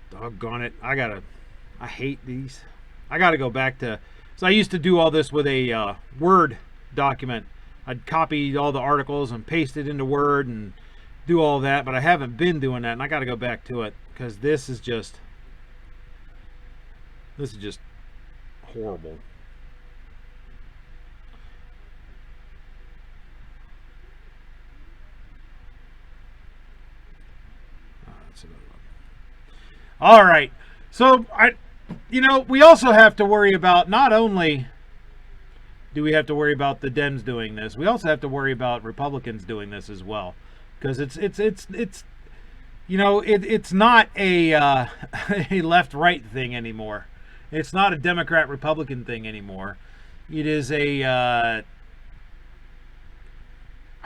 Doggone it. I hate these. I gotta go back to, so I used to do all this with a Word document. I'd copy all the articles and paste it into Word and do all that, but I haven't been doing that, and I gotta go back to it, because this is just horrible. That's another one. All right. So we also have to worry about, not only do we have to worry about the Dems doing this, we also have to worry about Republicans doing this as well, because it's not a a left-right thing anymore. It's not a Democrat-Republican thing anymore. It is I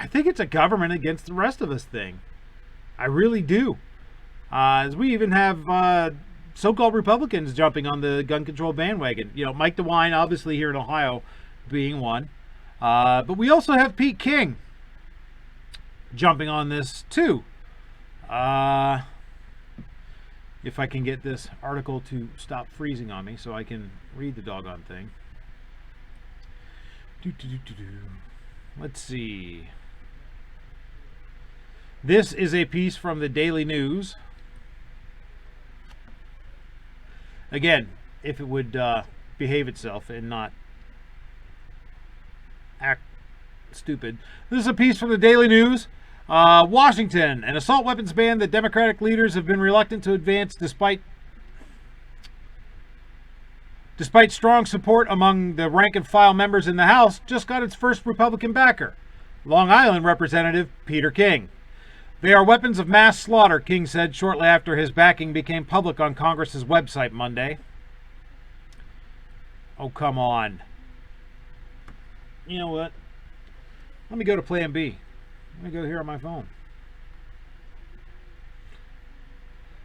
think it's a government against the rest of us thing. I really do. As we even have so-called Republicans jumping on the gun control bandwagon. Mike DeWine, obviously here in Ohio, being one. But we also have Pete King jumping on this too. If I can get this article to stop freezing on me so I can read the doggone thing. Let's see. This is a piece from the Daily News. Again, if it would behave itself and not act stupid. This is a piece from the Daily News. Washington, an assault weapons ban that Democratic leaders have been reluctant to advance despite strong support among the rank and file members in the House, just got its first Republican backer, Long Island Representative Peter King. They are weapons of mass slaughter, King said shortly after his backing became public on Congress's website Monday. Oh, come on. You know what? Let me go to Plan B. Let me go here on my phone.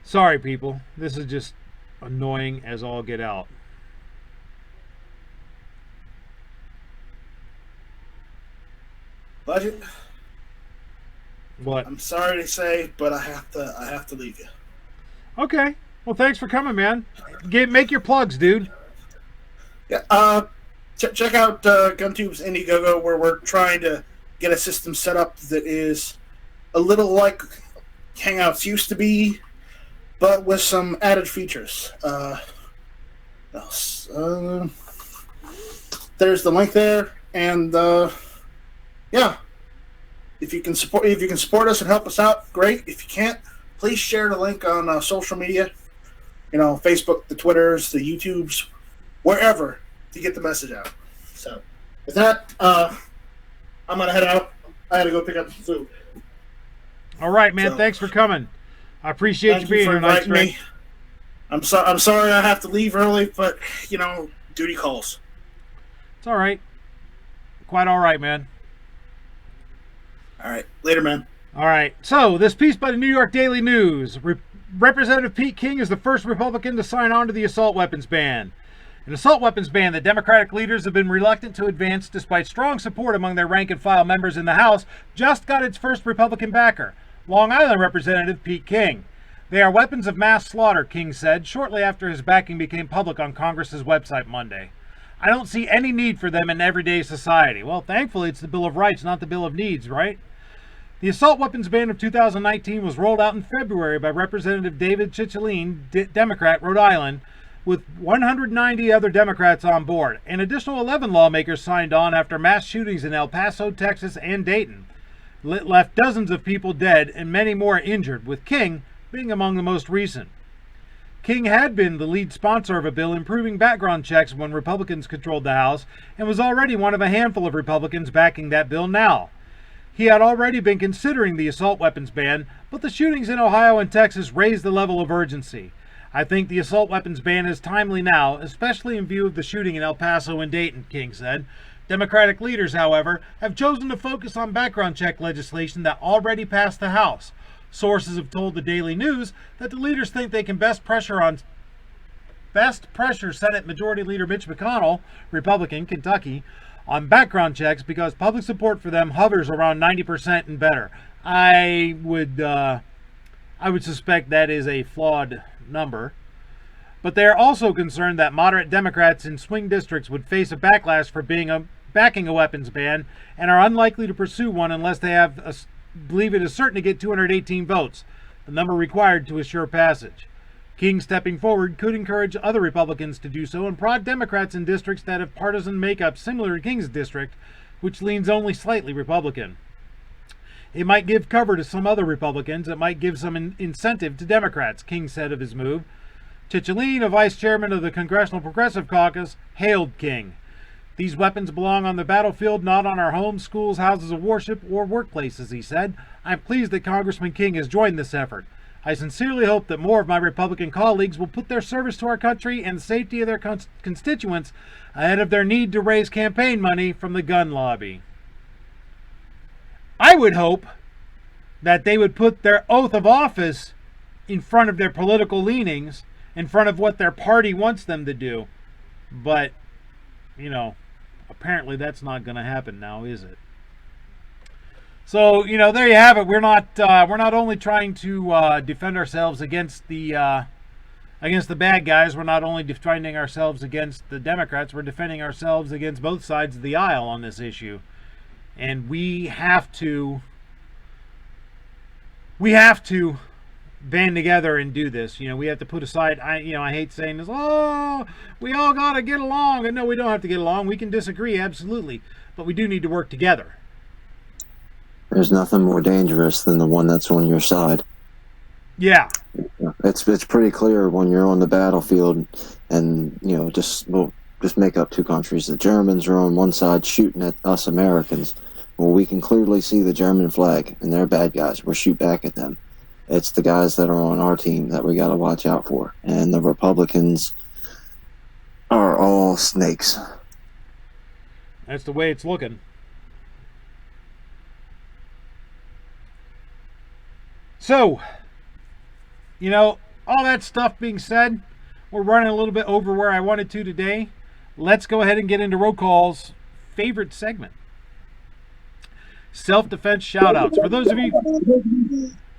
Sorry, people. This is just annoying as all get out. Budget. What? I'm sorry to say, but I have to leave you. Okay. Well, thanks for coming, man. Make your plugs, dude. Yeah. Check out GunTube's Indiegogo, where we're trying to get a system set up that is a little like Hangouts used to be, but with some added features. There's the link there, and yeah. If you can support us and help us out, great. If you can't, please share the link on social media. Facebook, the Twitters, the YouTubes, wherever to get the message out. So with that, I'm going to head out. I got to go pick up some food. All right, man. Thanks for coming. I appreciate you being here tonight, me. I'm sorry I have to leave early, but, duty calls. It's all right. Quite all right, man. All right. Later, man. All right. So, this piece by the New York Daily News. Representative Pete King is the first Republican to sign on to the assault weapons ban. An assault weapons ban that Democratic leaders have been reluctant to advance despite strong support among their rank-and-file members in the House just got its first Republican backer, Long Island Representative Pete King. They are weapons of mass slaughter, King said, shortly after his backing became public on Congress's website Monday. I don't see any need for them in everyday society. Well, thankfully, it's the Bill of Rights, not the Bill of Needs, right? The assault weapons ban of 2019 was rolled out in February by Representative David Cicilline, Democrat, Rhode Island, with 190 other Democrats on board. An additional 11 lawmakers signed on after mass shootings in El Paso, Texas, and Dayton left dozens of people dead and many more injured, with King being among the most recent. King had been the lead sponsor of a bill improving background checks when Republicans controlled the House, and was already one of a handful of Republicans backing that bill now. He had already been considering the assault weapons ban, but the shootings in Ohio and Texas raised the level of urgency. I think the assault weapons ban is timely now, especially in view of the shooting in El Paso and Dayton, King said. Democratic leaders, however, have chosen to focus on background check legislation that already passed the House. Sources have told the Daily News that the leaders think they can best pressure Senate Majority Leader Mitch McConnell, Republican, Kentucky, on background checks because public support for them hovers around 90% and better. I would suspect that is a flawed number. But they are also concerned that moderate Democrats in swing districts would face a backlash for backing a weapons ban and are unlikely to pursue one unless they believe it is certain to get 218 votes, the number required to assure passage. King stepping forward could encourage other Republicans to do so and prod Democrats in districts that have partisan makeup similar to King's district, which leans only slightly Republican. It might give cover to some other Republicans. It might give some incentive to Democrats, King said of his move. Cicilline, a vice chairman of the Congressional Progressive Caucus, hailed King. These weapons belong on the battlefield, not on our homes, schools, houses of worship, or workplaces, he said. I'm pleased that Congressman King has joined this effort. I sincerely hope that more of my Republican colleagues will put their service to our country and the safety of their constituents ahead of their need to raise campaign money from the gun lobby. I would hope that they would put their oath of office in front of their political leanings, in front of what their party wants them to do. But, apparently that's not going to happen now, is it? So, there you have it. We're not only trying to defend ourselves against the bad guys. We're not only defending ourselves against the Democrats. We're defending ourselves against both sides of the aisle on this issue. And we have to band together and do this. We have to put aside, I hate saying this, we all got to get along. And no, we don't have to get along. We can disagree, absolutely. But we do need to work together. There's nothing more dangerous than the one that's on your side. Yeah. It's pretty clear when you're on the battlefield and, just make up two countries. The Germans are on one side shooting at us Americans. Well, we can clearly see the German flag, and they're bad guys. We'll shoot back at them. It's the guys that are on our team that we got to watch out for. And the Republicans are all snakes. That's the way it's looking. So, all that stuff being said, we're running a little bit over where I wanted to today. Let's go ahead and get into Roll Call's favorite segment. Self-defense shoutouts.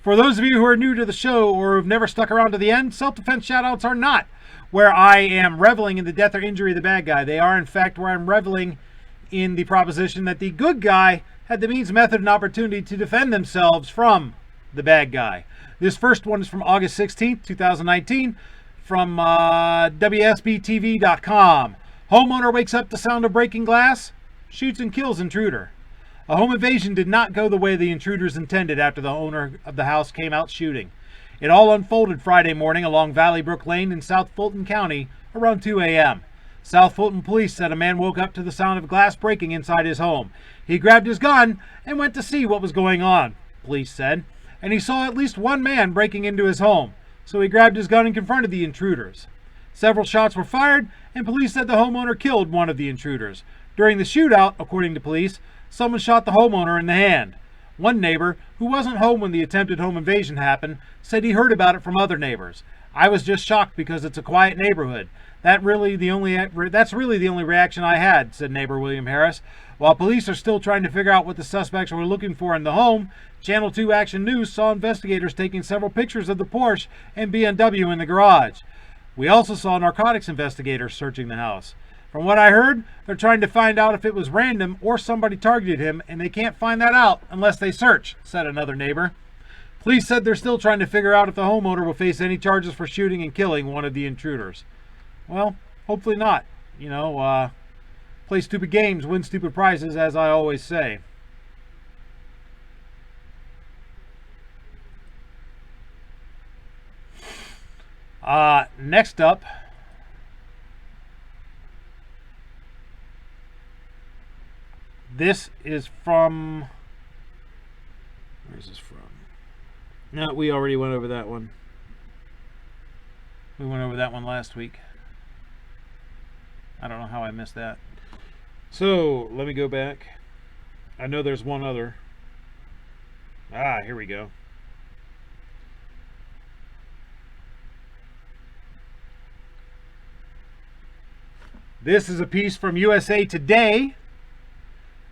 For those of you who are new to the show or have never stuck around to the end, self-defense shoutouts are not where I am reveling in the death or injury of the bad guy. They are, in fact, where I'm reveling in the proposition that the good guy had the means, method, and opportunity to defend themselves from the bad guy. This first one is from August 16th, 2019, from WSBTV.com. Homeowner wakes up to sound of breaking glass, shoots and kills intruder. A home invasion did not go the way the intruders intended after the owner of the house came out shooting. It all unfolded Friday morning along Valley Brook Lane in South Fulton County around 2 a.m. South Fulton police said a man woke up to the sound of glass breaking inside his home. He grabbed his gun and went to see what was going on, police said, and he saw at least one man breaking into his home, so he grabbed his gun and confronted the intruders. Several shots were fired, and police said the homeowner killed one of the intruders. During the shootout, according to police, someone shot the homeowner in the hand. One neighbor, who wasn't home when the attempted home invasion happened, said he heard about it from other neighbors. I was just shocked because it's a quiet neighborhood. That's really the only reaction I had, said neighbor William Harris. While police are still trying to figure out what the suspects were looking for in the home, Channel 2 Action News saw investigators taking several pictures of the Porsche and BMW in the garage. We also saw narcotics investigators searching the house. From what I heard, they're trying to find out if it was random or somebody targeted him, and they can't find that out unless they search, said another neighbor. Police said they're still trying to figure out if the homeowner will face any charges for shooting and killing one of the intruders. Well, hopefully not. Play stupid games, win stupid prizes, as I always say. Next up, this is from, where's this from? No, we already went over that one. We went over that one last week. I don't know how I missed that. So, let me go back. I know there's one other. Here we go. This is a piece from USA Today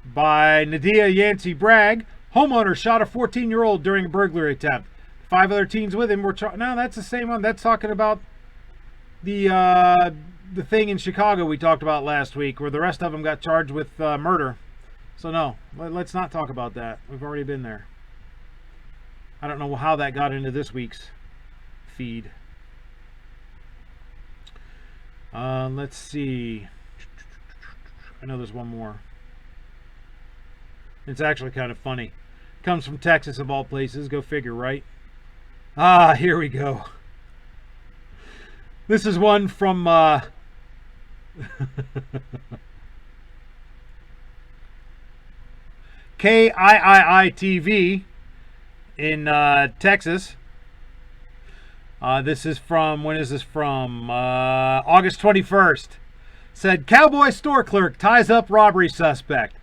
by Nadia Yancey Bragg. Homeowner shot a 14-year-old during a burglary attempt. 5 other teens with him were no, that's the same one. That's talking about the thing in Chicago we talked about last week, where the rest of them got charged with murder. So no, let's not talk about that. We've already been there. I don't know how that got into this week's feed. Let's see. I know there's one more. It's actually kind of funny. Comes from Texas, of all places. Go figure, right? Here we go. This is one from KIII-TV in Texas. This is from, when is this from? August 21st. Said, cowboy store clerk ties up robbery suspect.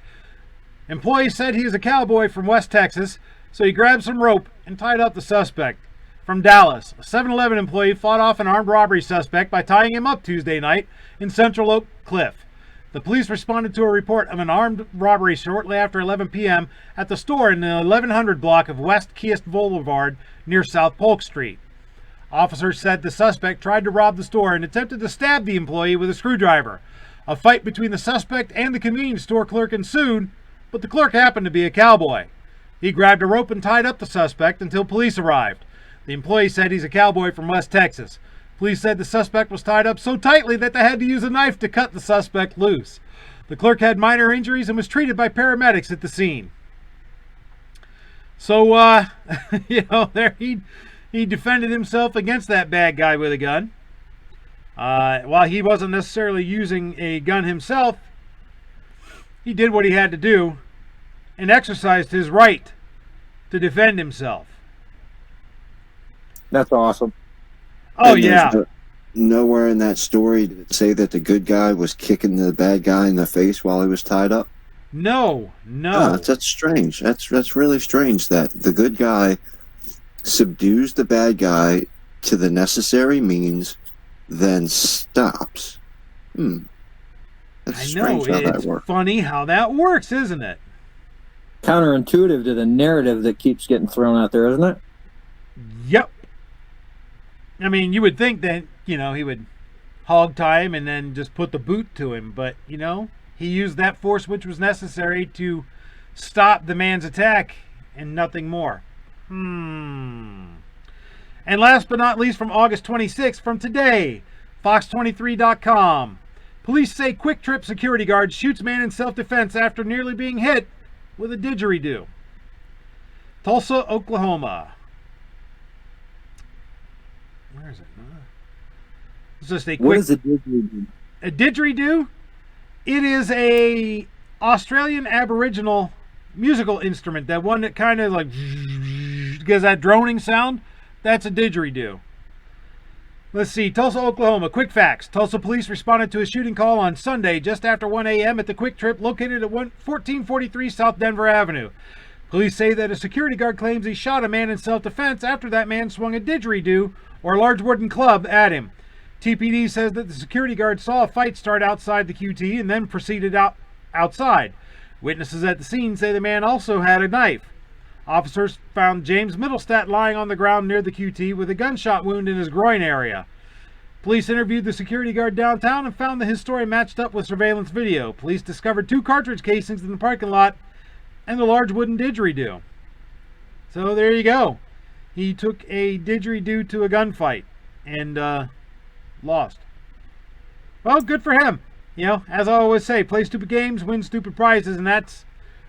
Employee said he is a cowboy from West Texas, so he grabbed some rope and tied up the suspect. From Dallas, a 7-Eleven employee fought off an armed robbery suspect by tying him up Tuesday night in Central Oak Cliff. The police responded to a report of an armed robbery shortly after 11 p.m. at the store in the 1100 block of West Kiest Boulevard near South Polk Street. Officers said the suspect tried to rob the store and attempted to stab the employee with a screwdriver. A fight between the suspect and the convenience store clerk ensued, but the clerk happened to be a cowboy. He grabbed a rope and tied up the suspect until police arrived. The employee said he's a cowboy from West Texas. Police said the suspect was tied up so tightly that they had to use a knife to cut the suspect loose. The clerk had minor injuries and was treated by paramedics at the scene. So, there he defended himself against that bad guy with a gun. While he wasn't necessarily using a gun himself, he did what he had to do and exercised his right to defend himself. That's awesome. Oh, And yeah. there's nowhere in that story did it say that the good guy was kicking the bad guy in the face while he was tied up. No. That's strange. That's really strange that the good guy subdues the bad guy to the necessary means, then stops. That's I know. strange how that It's works. funny how that works, isn't it? Counterintuitive to the narrative that keeps getting thrown out there, isn't it? Yep. I mean, you would think that, he would hog tie him and then just put the boot to him. But, he used that force which was necessary to stop the man's attack and nothing more. And last but not least, from August 26th, from today, Fox23.com. Police say Quick Trip security guard shoots man in self-defense after nearly being hit with a didgeridoo. Tulsa, Oklahoma. Where is it? It's just a quick. What is a didgeridoo? A didgeridoo? It is a Australian Aboriginal musical instrument. That one that kind of like gives that droning sound. That's a didgeridoo. Let's see. Tulsa, Oklahoma. Quick facts. Tulsa police responded to a shooting call on Sunday just after 1 a.m. at the Quick Trip located at 1443 South Denver Avenue. Police say that a security guard claims he shot a man in self-defense after that man swung a didgeridoo, or a large wooden club, at him. TPD says that the security guard saw a fight start outside the QT and then proceeded outside. Witnesses at the scene say the man also had a knife. Officers found James Middlestat lying on the ground near the QT with a gunshot wound in his groin area. Police interviewed the security guard downtown and found that his story matched up with surveillance video. Police discovered 2 cartridge casings in the parking lot and the large wooden didgeridoo. So there you go. He took a didgeridoo to a gunfight and lost. Well, good for him. You know, as I always say, play stupid games, win stupid prizes, and that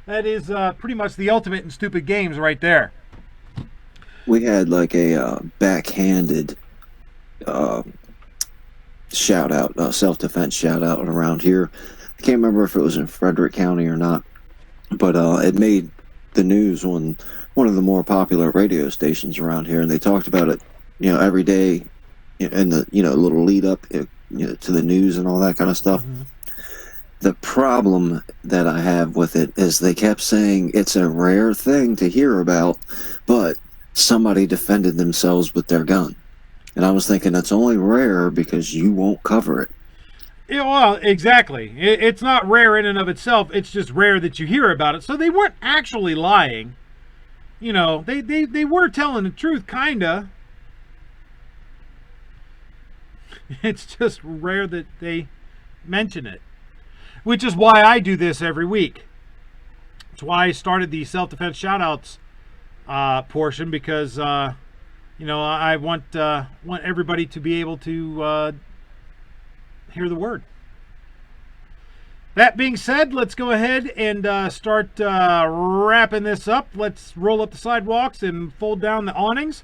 is pretty much the ultimate in stupid games right there. We had like a backhanded shout out, self-defense shout out around here. I can't remember if it was in Frederick County or not, but it made the news on one of the more popular radio stations around here, and they talked about it, you know, every day in the, you know, little lead up, you know, to the news and all that kind of stuff. Mm-hmm. The problem that I have with it is they kept saying it's a rare thing to hear about, but somebody defended themselves with their gun. And I was thinking that's only rare because you won't cover it. Yeah, well, exactly. It's not rare in and of itself. It's just rare that you hear about it. So they weren't actually lying. You know, they were telling the truth, kinda. It's just rare that they mention it. Which is why I do this every week. It's why I started the self-defense shout-outs portion, because you know, I want everybody to be able to hear the word. That being said, let's go ahead and start wrapping this up. Let's roll up the sidewalks and fold down the awnings.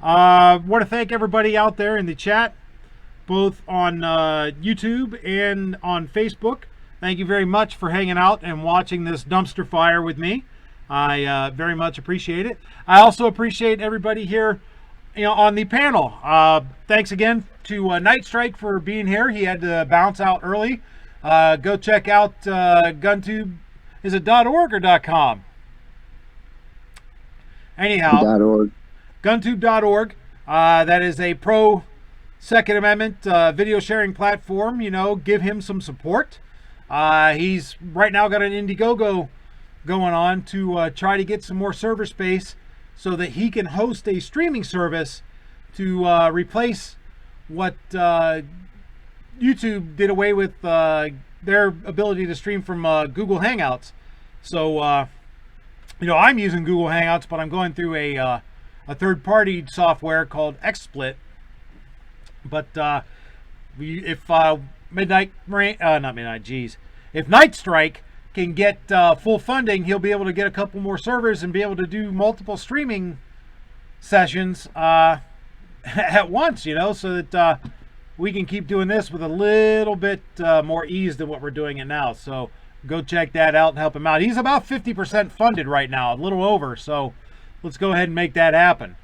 Want to thank everybody out there in the chat, both on YouTube and on Facebook. Thank you very much for hanging out and watching this dumpster fire with me. I very much appreciate it. I also appreciate everybody here, you know, on the panel. Thanks again to Night Strike for being here. He had to bounce out early. Go check out GunTube. Is it .org or .com? Anyhow, .org. GunTube.org. That is a pro Second Amendment video sharing platform. You know, give him some support. He's right now got an Indiegogo going on to try to get some more server space so that he can host a streaming service to replace what YouTube did away with their ability to stream from Google Hangouts. So, you know, I'm using Google Hangouts, but I'm going through a third-party software called XSplit. But if if Night Strike can get full funding, he'll be able to get a couple more servers and be able to do multiple streaming sessions at once, you know, so that we can keep doing this with a little bit more ease than what we're doing it now. So go check that out and help him out. He's about 50% funded right now, a little over, so let's go ahead and make that happen.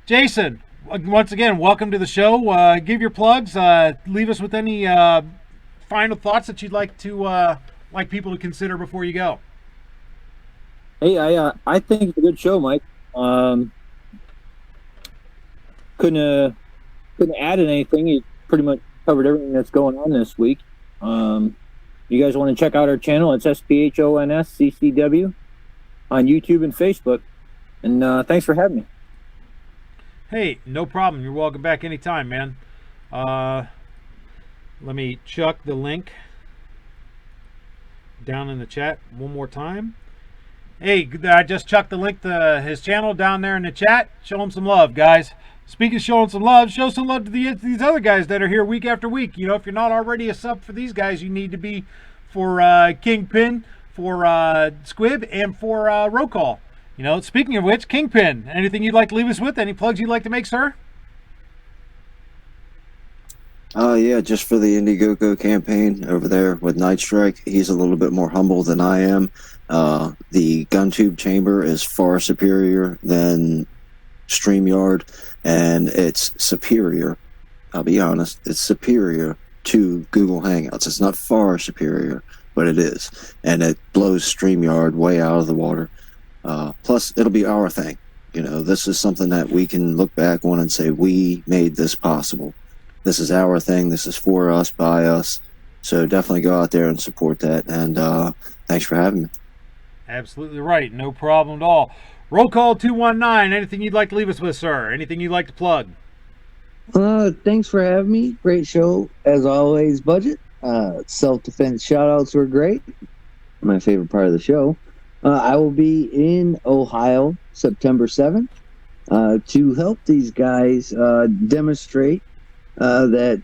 Jason, once again, welcome to the show. Give your plugs. Leave us with any final thoughts that you'd like to like people to consider before you go. Hey, I think it's a good show, Mike. Couldn't add anything. You pretty much covered everything that's going on this week. You guys want to check out our channel? It's SPHONSCCW on YouTube and Facebook. And thanks for having me. Hey, no problem. You're welcome back anytime, man. Let me chuck the link down in the chat one more time. Hey, I just chucked the link to his channel down there in the chat. Show him some love, guys. Speaking of showing some love, show some love to these other guys that are here week after week. You know, if you're not already a sub for these guys, you need to be for Kingpin, for Squib, and for Roll Call. You know, speaking of which, Kingpin, anything you'd like to leave us with? Any plugs you'd like to make, sir? Yeah, just for the Indiegogo campaign over there with Night Strike, he's a little bit more humble than I am. The gun tube chamber is far superior than StreamYard, and it's superior. I'll be honest, it's superior to Google Hangouts. It's not far superior, but it is, and it blows StreamYard way out of the water. Plus, it'll be our thing. You know, this is something that we can look back on and say, we made this possible. This is our thing. This is for us, by us. So definitely go out there and support that. And thanks for having me. Absolutely right. No problem at all. Roll call 219. Anything you'd like to leave us with, sir? Anything you'd like to plug? Thanks for having me. Great show, as always, Budget. Self-defense shout-outs were great. My favorite part of the show. I will be in Ohio September 7th to help these guys demonstrate that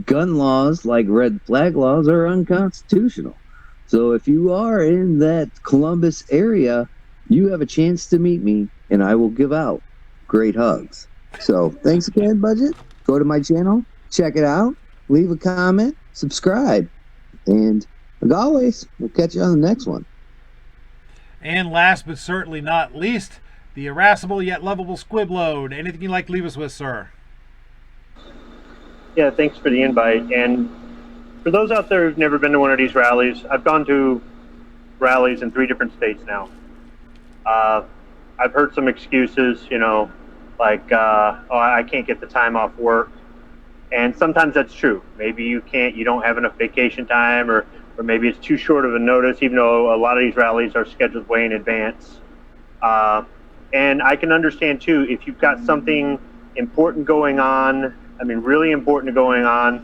gun laws, like red flag laws, are unconstitutional. So if you are in that Columbus area, you have a chance to meet me, and I will give out great hugs. So thanks again, Budget. Go to my channel, check it out, leave a comment, subscribe, and as always, we'll catch you on the next one. And last but certainly not least, the irascible yet lovable Squibload. Anything you'd like to leave us with, sir? Yeah, thanks for the invite. And for those out there who've never been to one of these rallies, I've gone to rallies in 3 different states now. I've heard some excuses, you know, like, oh, I can't get the time off work. And sometimes that's true. Maybe you don't have enough vacation time, or maybe it's too short of a notice, even though a lot of these rallies are scheduled way in advance. And I can understand, too, if you've got something important going on, I mean, really important going on,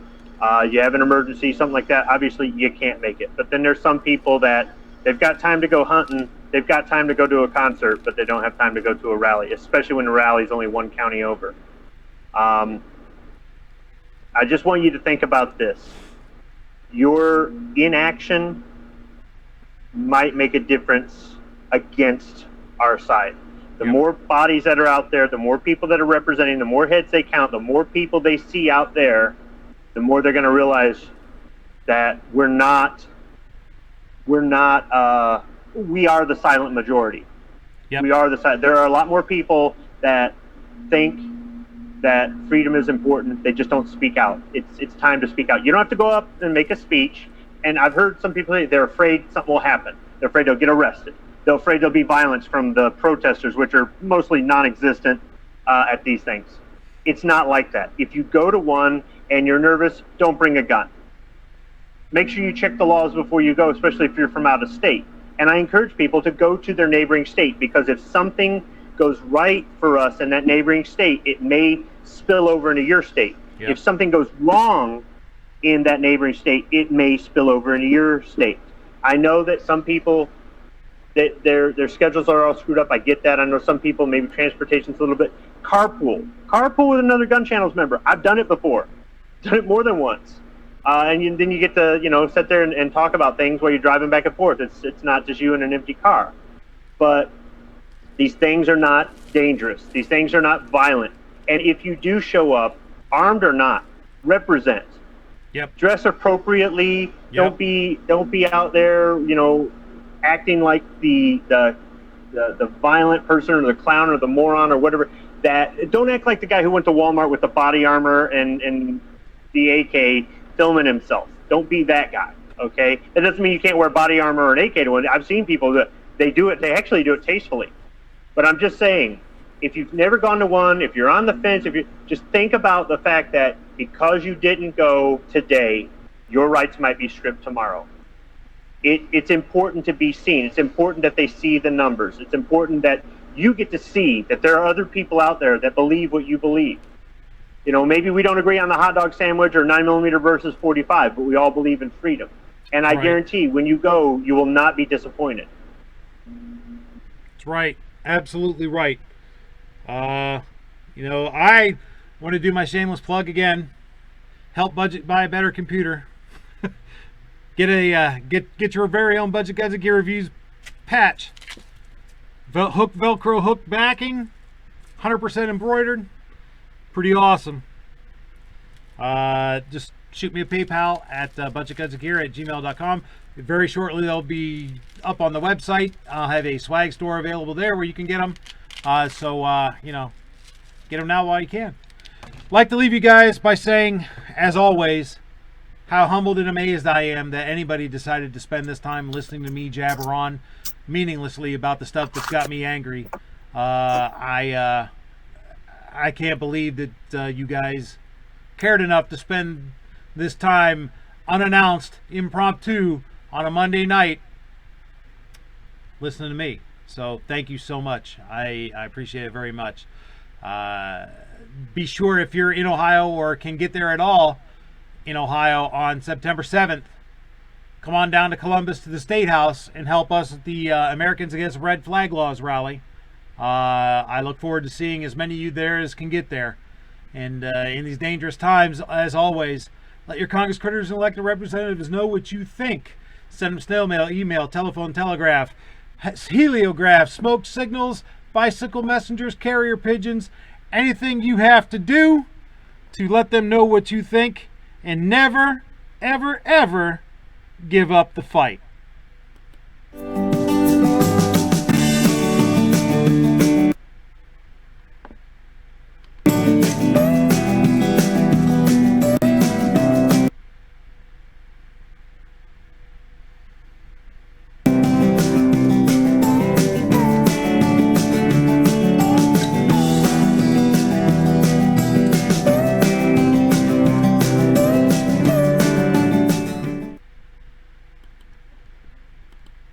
you have an emergency, something like that, obviously you can't make it. But then there's some people that they've got time to go hunting, they've got time to go to a concert, but they don't have time to go to a rally, especially when the rally is only 1 county over. I just want you to think about this. Your inaction might make a difference against our side. The more bodies that are out there, the more people that are representing, the more heads they count, the more people they see out there, the more they're going to realize that we are the silent majority. Yep. We are there are a lot more people that think that freedom is important. They just don't speak out. It's time to speak out. You don't have to go up and make a speech. And I've heard some people say they're afraid something will happen. They're afraid they'll get arrested. They're afraid there'll be violence from the protesters, which are mostly non-existent at these things. It's not like that. If you go to one and you're nervous, don't bring a gun. Make sure you check the laws before you go, especially if you're from out of state. And I encourage people to go to their neighboring state, because if something goes right for us in that neighboring state, it may spill over into your state. Yep. If something goes wrong in that neighboring state, it may spill over into your state. I know that some people, that their schedules are all screwed up. I get that. I know some people, maybe transportation's a little bit. Carpool with another Gun Channels member. I've done it before. Done it more than once. Then you get to, sit there and talk about things while you're driving back and forth. It's not just you in an empty car. But these things are not dangerous. These things are not violent. And if you do show up, armed or not, represent. Yep. Dress appropriately. Yep. Don't be out there, acting like the violent person or the clown or the moron or whatever. Don't act like the guy who went to Walmart with the body armor and the AK filming himself. Don't be that guy. Okay. That doesn't mean you can't wear body armor or an AK to one. I've seen people that they do it. They actually do it tastefully. But I'm just saying, if you've never gone to one, if you're on the fence, if you just think about the fact that because you didn't go today, your rights might be stripped tomorrow. It's important to be seen. It's important that they see the numbers. It's important that you get to see that there are other people out there that believe what you believe. Maybe we don't agree on the hot dog sandwich or 9mm versus 45, but we all believe in freedom. And I guarantee when you go, you will not be disappointed. That's right. Absolutely right. I want to do my shameless plug again. Help Budget buy a better computer. Get your very own Budget Guns and Gear Reviews patch. Velcro hook backing, 100% embroidered. Pretty awesome. just shoot me a PayPal at budgetgunsandgear@gmail.com. Very shortly, they'll be up on the website. I'll have a swag store available there where you can get them. You know, get them now while you can. Like to leave you guys by saying, as always, how humbled and amazed I am that anybody decided to spend this time listening to me jabber on meaninglessly about the stuff that's got me angry. I can't believe that you guys cared enough to spend this time unannounced, impromptu, on a Monday night listening to me. So thank you so much. I appreciate it very much. Be sure, if you're in Ohio or can get there at all in Ohio on September 7th, come on down to Columbus to the State House and help us at the Americans Against Red Flag Laws rally. I look forward to seeing as many of you there as can get there. And in these dangerous times, as always, let your Congress critters and elected representatives know what you think. Send them snail mail, email, telephone, telegraph, heliograph, smoke signals, bicycle messengers, carrier pigeons, anything you have to do to let them know what you think, and never, ever, ever give up the fight.